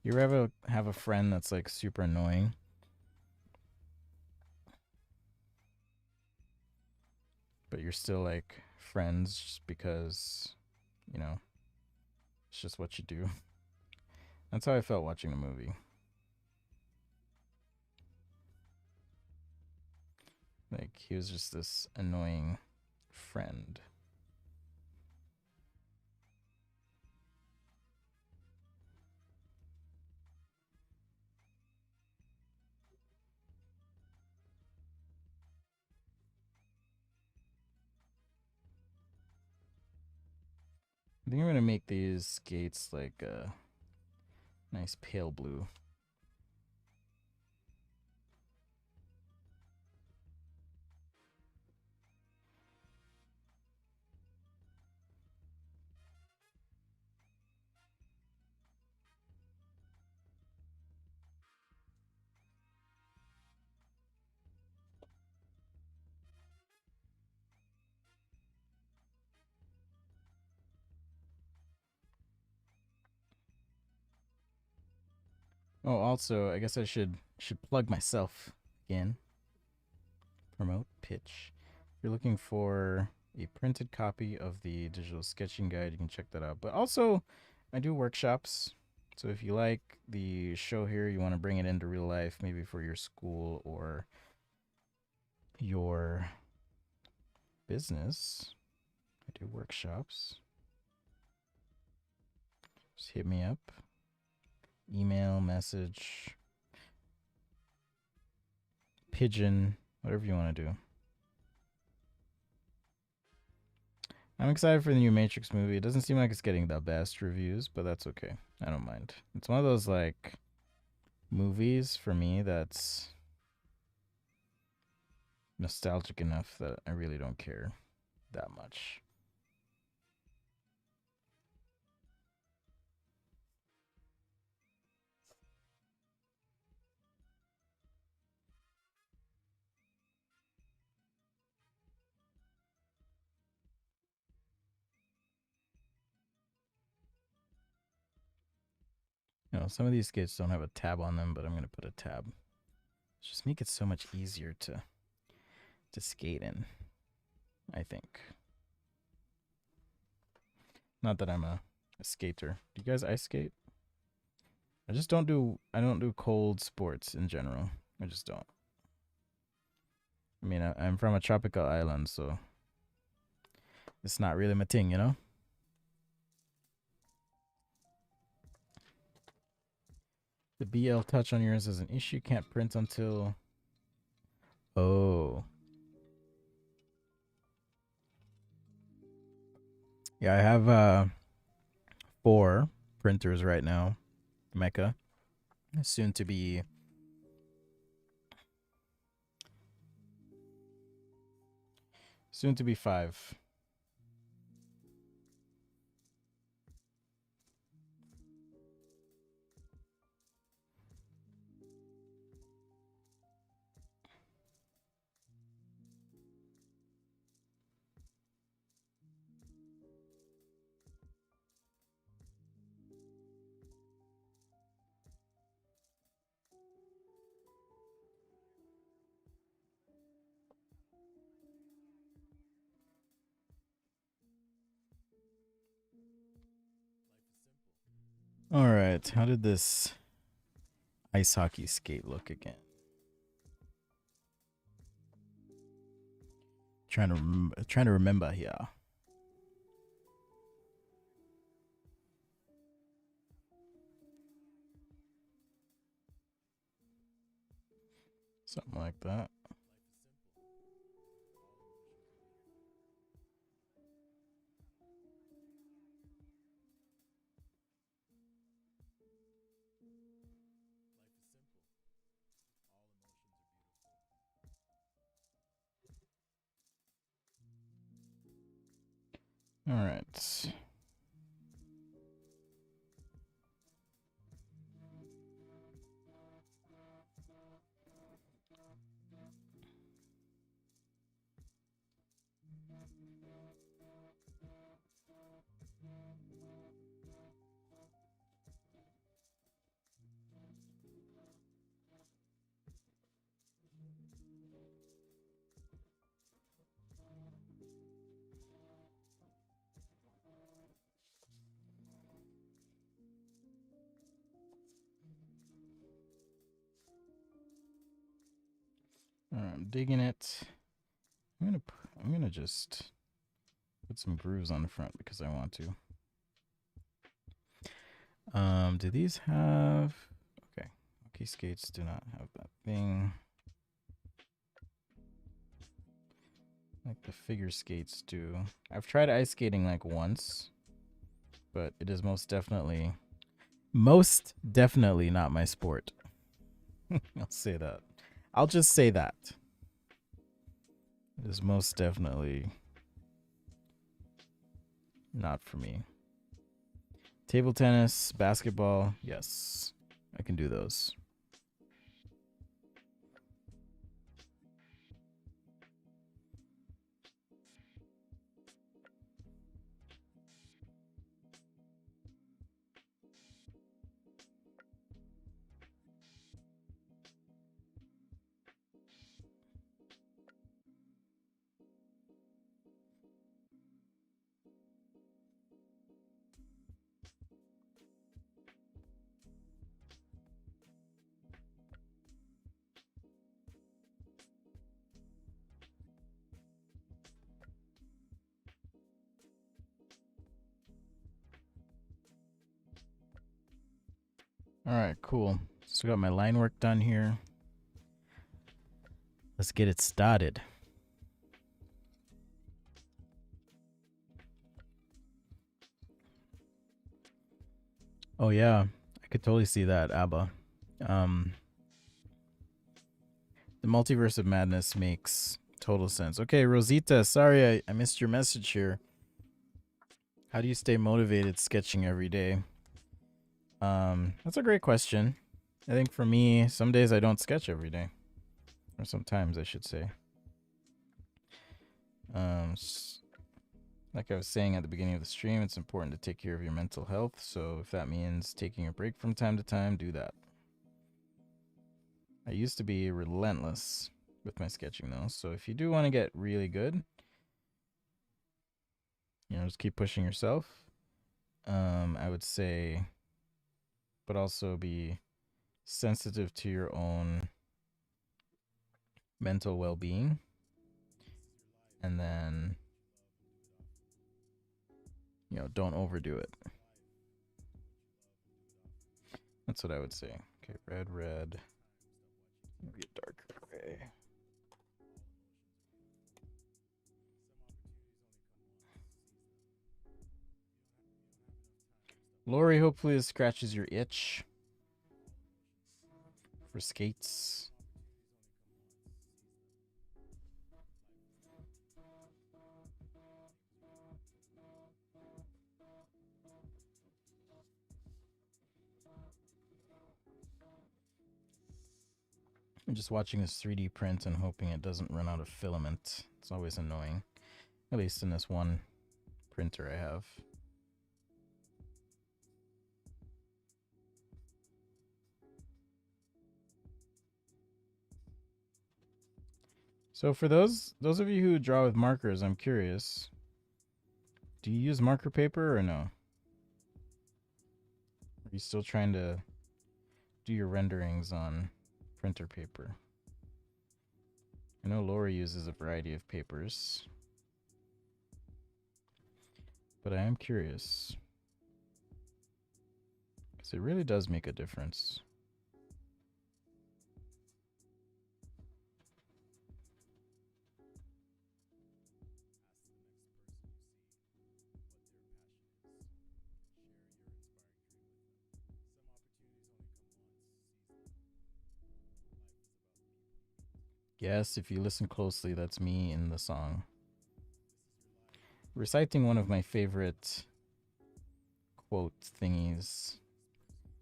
[SPEAKER 1] You ever have a friend that's like super annoying? But you're still like friends just because, you know, it's just what you do. That's how I felt watching the movie. Like, he was just this annoying friend. I think I'm gonna make these skates like a nice pale blue. Oh, also, I guess I should plug myself again. Promote, pitch. If you're looking for a printed copy of the digital sketching guide, you can check that out. But also, I do workshops. So if you like the show here, you want to bring it into real life, maybe for your school or your business, I do workshops. Just hit me up. Email, message, pigeon, whatever you want to do. I'm excited for the new Matrix movie. It doesn't seem like it's getting the best reviews, but that's okay. I don't mind. It's one of those like movies for me that's nostalgic enough that I really don't care that much. You know, some of these skates don't have a tab on them, but I'm gonna put a tab. Just make it so much easier to skate in, I think. Not that I'm a skater. Do you guys ice skate? I don't do cold sports in general. I just don't. I mean, I'm from a tropical island, so it's not really my thing, you know? The BL touch on yours is an issue. Can't print until... Oh. Yeah, I have 4 printers right now. Mecha. Soon to be Soon to be 5. All right. How did this ice hockey skate look again? Trying to remember here. Something like that. All right. All right, I'm digging it. I'm gonna just put some grooves on the front because I want to. Do these have? Okay, hockey skates do not have that thing. Like the figure skates do. I've tried ice skating like once, but it is most definitely not my sport. I'll say that. I'll just say that. It is most definitely not for me. Table tennis, basketball, yes. I can do those. All right, cool. So got my line work done here. Let's get it started. Oh yeah, I could totally see that, Abba. The multiverse of madness makes total sense. Okay, Rosita, sorry I missed your message here. How do you stay motivated sketching every day? That's a great question. I think for me, some days I don't sketch every day. Or sometimes I should say. Like I was saying at the beginning of the stream, it's important to take care of your mental health. So if that means taking a break from time to time, do that. I used to be relentless with my sketching though. So if you do want to get really good, just keep pushing yourself. I would say, but also be sensitive to your own mental well-being. And then, don't overdo it. That's what I would say. Okay, red. Maybe a darker gray. Lori, hopefully this scratches your itch for skates. I'm just watching this 3D print and hoping it doesn't run out of filament. It's always annoying, at least in this one printer I have. So for those of you who draw with markers, I'm curious, do you use marker paper or no? Are you still trying to do your renderings on printer paper? I know Lori uses a variety of papers, but I am curious, because it really does make a difference. Yes, if you listen closely, that's me in the song. Reciting one of my favorite quote thingies.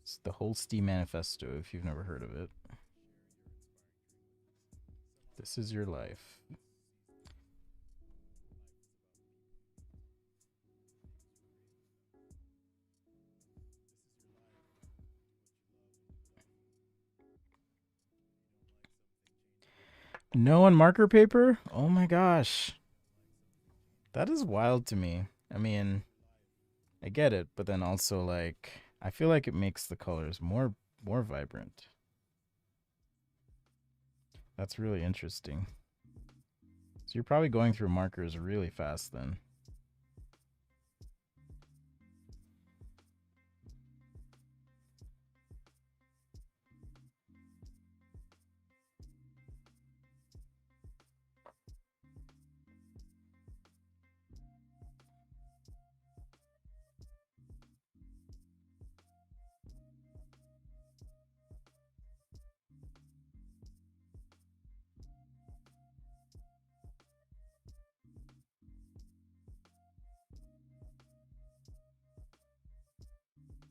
[SPEAKER 1] It's the Holstein Manifesto, if you've never heard of it. This is your life. No on marker paper? Oh my gosh. That is wild to me. I mean, I get it, but then also like I feel like it makes the colors more vibrant. That's really interesting. So you're probably going through markers really fast then.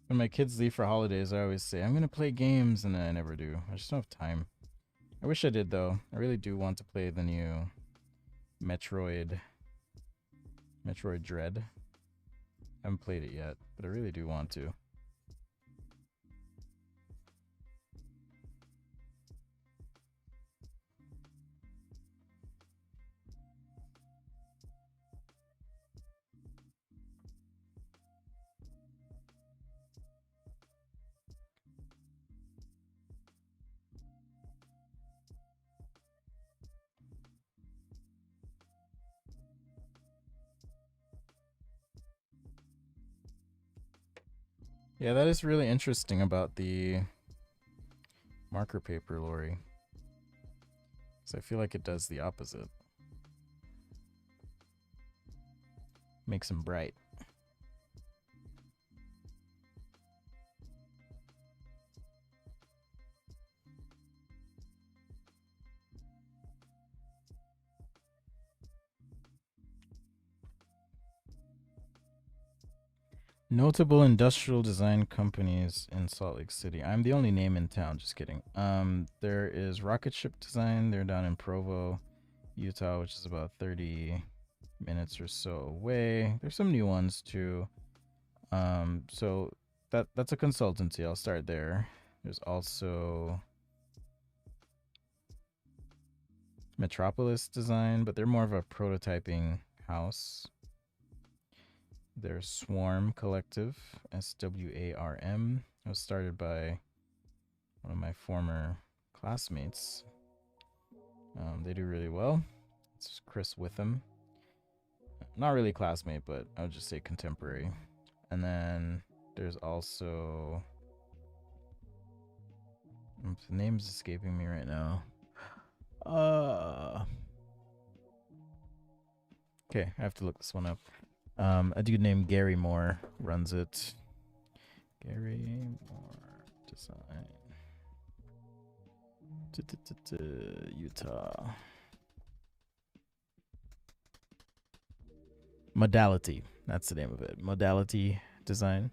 [SPEAKER 1] When my kids leave for holidays, I always say, I'm going to play games, and then I never do. I just don't have time. I wish I did, though. I really do want to play the new Metroid Dread. I haven't played it yet, but I really do want to. Yeah, that is really interesting about the marker paper, Lori. Because I feel like it does the opposite. Makes them bright. Notable industrial design companies in Salt Lake City. I'm the only name in town. Just kidding. There is Rocket Ship Design. They're down in Provo, Utah, which is about 30 minutes or so away. There's some new ones too. So that's a consultancy. I'll start there. There's also Metropolis Design, but they're more of a prototyping house. There's Swarm Collective, SWARM. It was started by one of my former classmates. They do really well. It's Chris Witham. Not really classmate, but I would just say contemporary. And then there's also the name's escaping me right now. Okay, I have to look this one up. A dude named Gary Moore runs it. Gary Moore Design. Utah. Modality. That's the name of it. Modality Design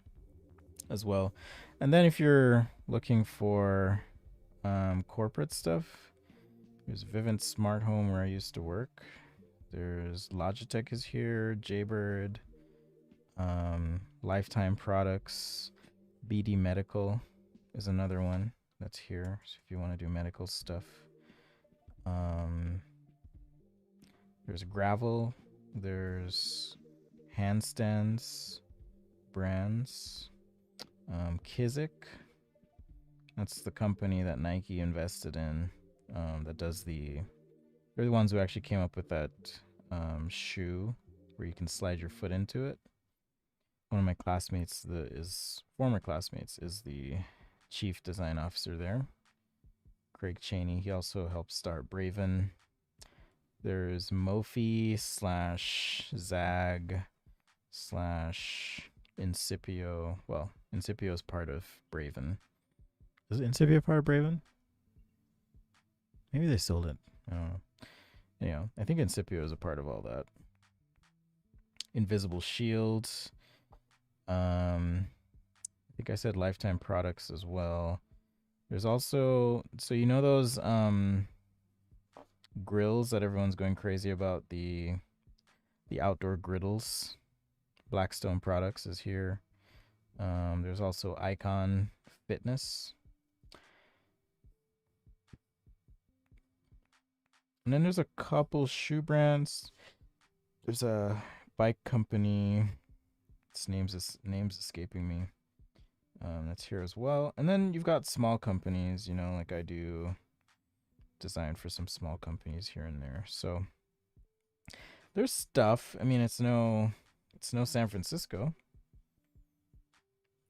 [SPEAKER 1] as well. And then if you're looking for Corporate stuff. There's Vivint Smart Home where I used to work. There's Logitech is here. Jaybird. Lifetime Products. BD Medical is another one that's here. So if you want to do medical stuff. There's Gravel. There's handstands brands. Kizik. That's the company that Nike invested in. That does the. They're the ones who actually came up with that shoe where you can slide your foot into it. One of my classmates, former classmates, is the chief design officer there. Craig Cheney. He also helped start Braven. There's Mophie slash Zag slash Incipio. Well, Incipio is part of Braven. Is Incipio part of Braven? Maybe they sold it. I don't know. Anyhow, I think Incipio is a part of all that. Invisible Shield. I think I said Lifetime Products as well. There's also, so you know those grills that everyone's going crazy about, the outdoor griddles. Blackstone Products is here. There's also Icon Fitness. And then there's a couple shoe brands. There's a bike company. Its name's escaping me. That's here as well. And then you've got small companies, like I do design for some small companies here and there. So there's stuff. I mean, it's no San Francisco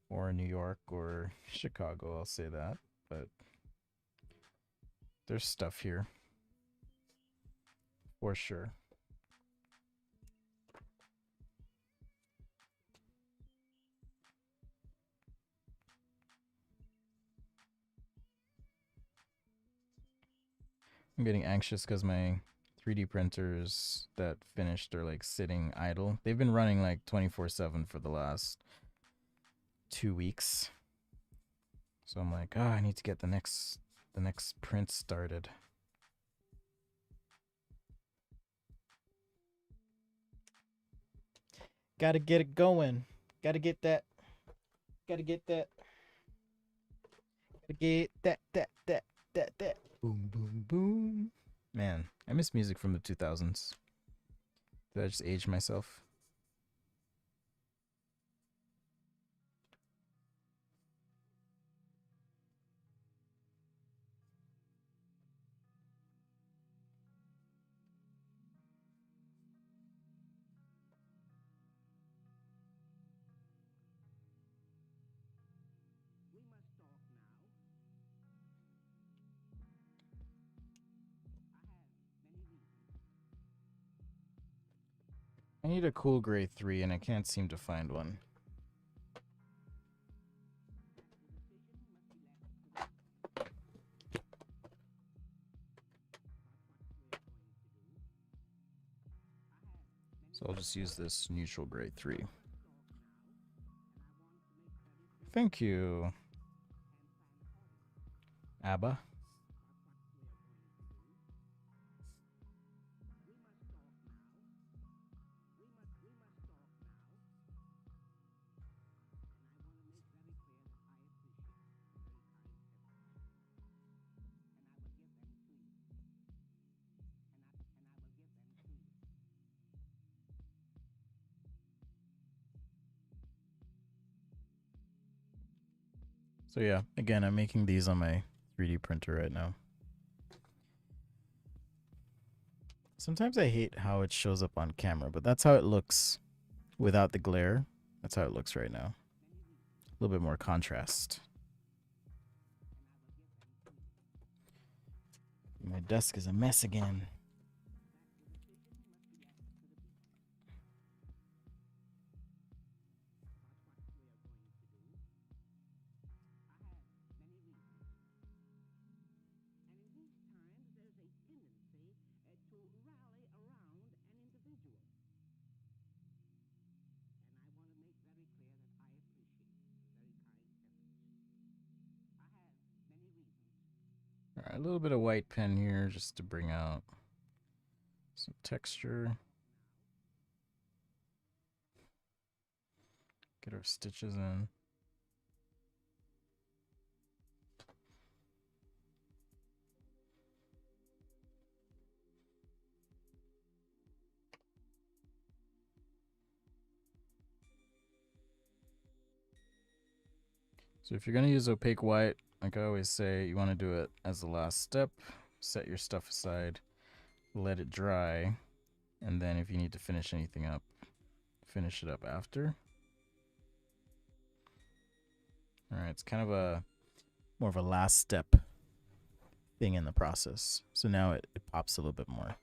[SPEAKER 1] or New York or Chicago, I'll say that, but there's stuff here for sure. I'm getting anxious because my 3D printers that finished are like sitting idle. They've been running like 24/7 for the last 2 weeks. So I'm like, I need to get the next print started. Gotta get it going. Gotta get that. Gotta get that. Gotta get that. Boom, boom, boom. Man, I miss music from the 2000s. Did I just age myself? I need a cool gray 3 and I can't seem to find one. So I'll just use this neutral gray 3. Thank you, ABBA. So yeah, again, I'm making these on my 3D printer right now. Sometimes I hate how it shows up on camera, but that's how it looks without the glare. That's how it looks right now. A little bit more contrast. My desk is a mess again. A little bit of white pen here just to bring out some texture. Get our stitches in. So if you're going to use opaque white, like I always say, you want to do it as the last step. Set your stuff aside, let it dry, and then if you need to finish anything up, finish it up after. All right, it's kind of a more of a last step thing in the process. So now it pops a little bit more.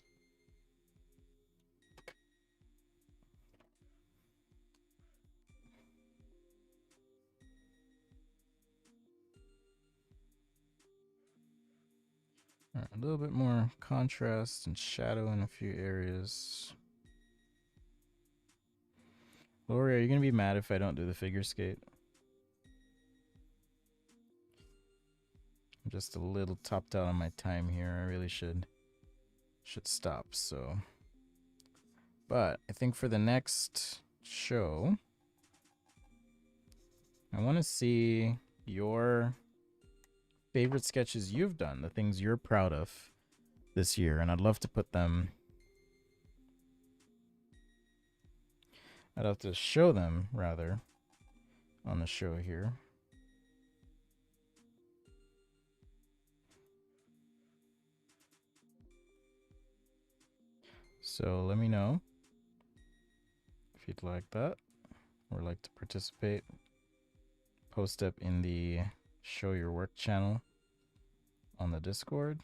[SPEAKER 1] All right, a little bit more contrast and shadow in a few areas. Lori, are you going to be mad if I don't do the figure skate? I'm just a little topped out on my time here. I really should stop, so. But I think for the next show, I want to see your favorite sketches you've done, the things you're proud of this year, and I'd love to put them. I'd have to show them, rather, on the show here. So let me know if you'd like that or like to participate. Post up in the Show Your Work channel on the Discord.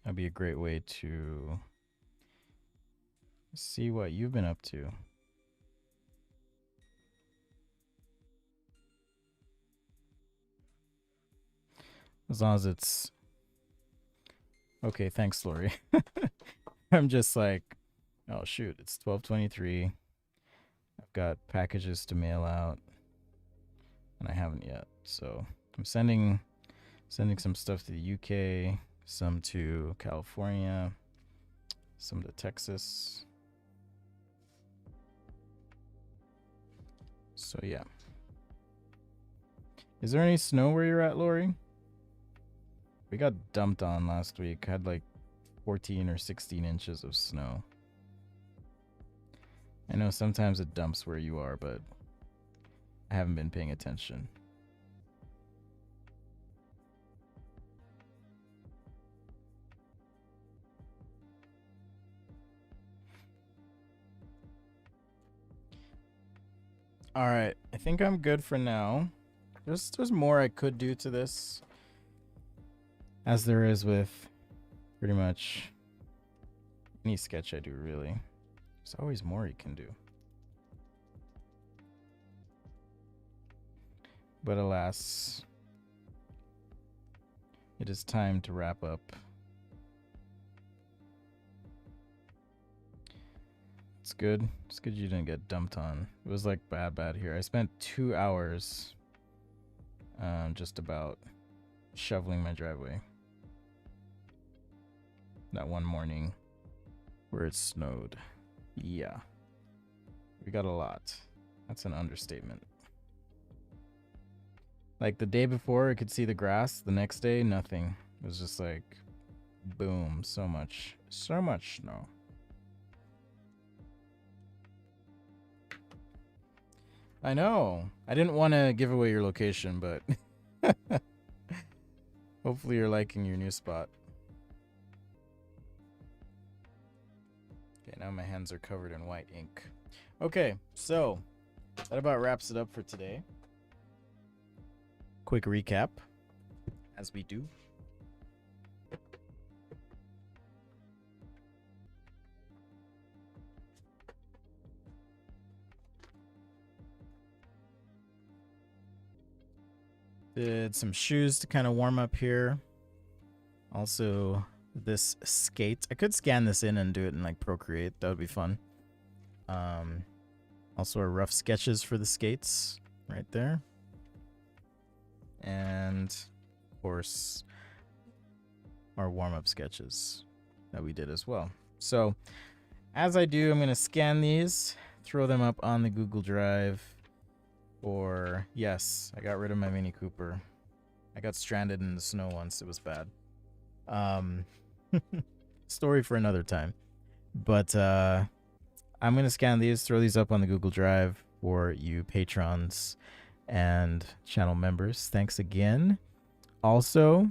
[SPEAKER 1] That'd be a great way to see what you've been up to. As long as it's okay. Thanks, Lori. I'm just like, oh shoot, it's 12:23. I've got packages to mail out, and I haven't yet. So I'm sending some stuff to the UK, some to California, some to Texas. So yeah. Is there any snow where you're at, Lori? We got dumped on last week. Had like 14 or 16 inches of snow. I know sometimes it dumps where you are, but I haven't been paying attention. All right, I think I'm good for now. There's more I could do to this, as there is with pretty much any sketch I do, really. There's always more you can do. But alas, it is time to wrap up. It's good. It's good you didn't get dumped on. It was like bad here. I spent 2 hours just about shoveling my driveway that one morning where it snowed. Yeah. We got a lot. That's an understatement. Like the day before, I could see the grass. The next day, nothing. It was just like, boom, so much snow. I know. I didn't want to give away your location, but hopefully you're liking your new spot. Okay, now my hands are covered in white ink. Okay, so that about wraps it up for today. Quick recap, as we do. Did some shoes to kind of warm up here. Also, this skate. I could scan this in and do it in like Procreate. That would be fun. Also, our rough sketches for the skates right there. and of course our warm-up sketches that we did as well. So as I do, I'm going to scan these, throw them up on the Google Drive. Or yes, I got rid of my Mini Cooper. I got stranded in the snow once. It was bad. Story for another time. But I'm going to scan these, throw these up on the Google Drive for you patrons and channel members. Thanks again. Also,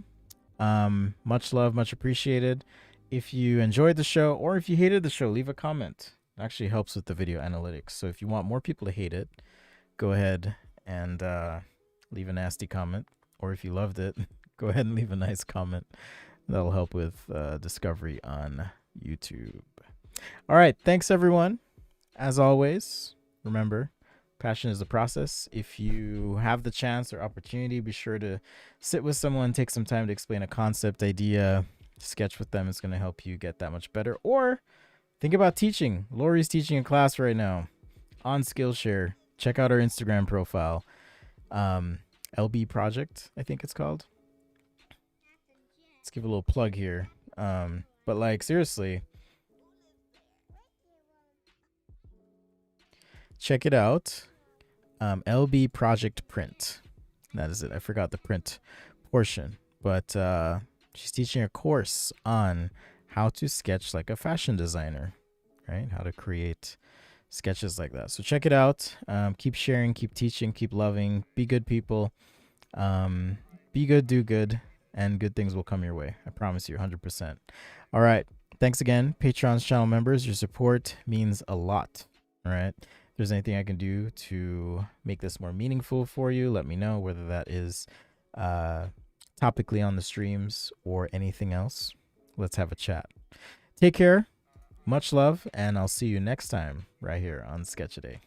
[SPEAKER 1] much love, much appreciated. If you enjoyed the show or if you hated the show, leave a comment. It actually helps with the video analytics. So if you want more people to hate it, go ahead and leave a nasty comment. Or if you loved it, go ahead and leave a nice comment. That'll help with discovery on YouTube. All right. Thanks, everyone. As always, remember, passion is a process. If you have the chance or opportunity, be sure to sit with someone, take some time to explain a concept, idea, sketch with them. It's going to help you get that much better. Or think about teaching. Lori's teaching a class right now on Skillshare. Check out our Instagram profile. LB Project, I think it's called. Let's give a little plug here. But like, seriously, check it out. LB Project Print. That is it. I forgot the print portion. But she's teaching a course on how to sketch like a fashion designer, right? How to create sketches like that. So check it out. Keep sharing, keep teaching, keep loving. Be good people. Be good, do good, and good things will come your way. I promise you, 100%. All right. Thanks again, Patreon's channel members. Your support means a lot. All right. If there's anything I can do to make this more meaningful for you, let me know, whether that is topically on the streams or anything else. Let's have a chat. Take care. Much love, and I'll see you next time right here on Sketch-A-Day.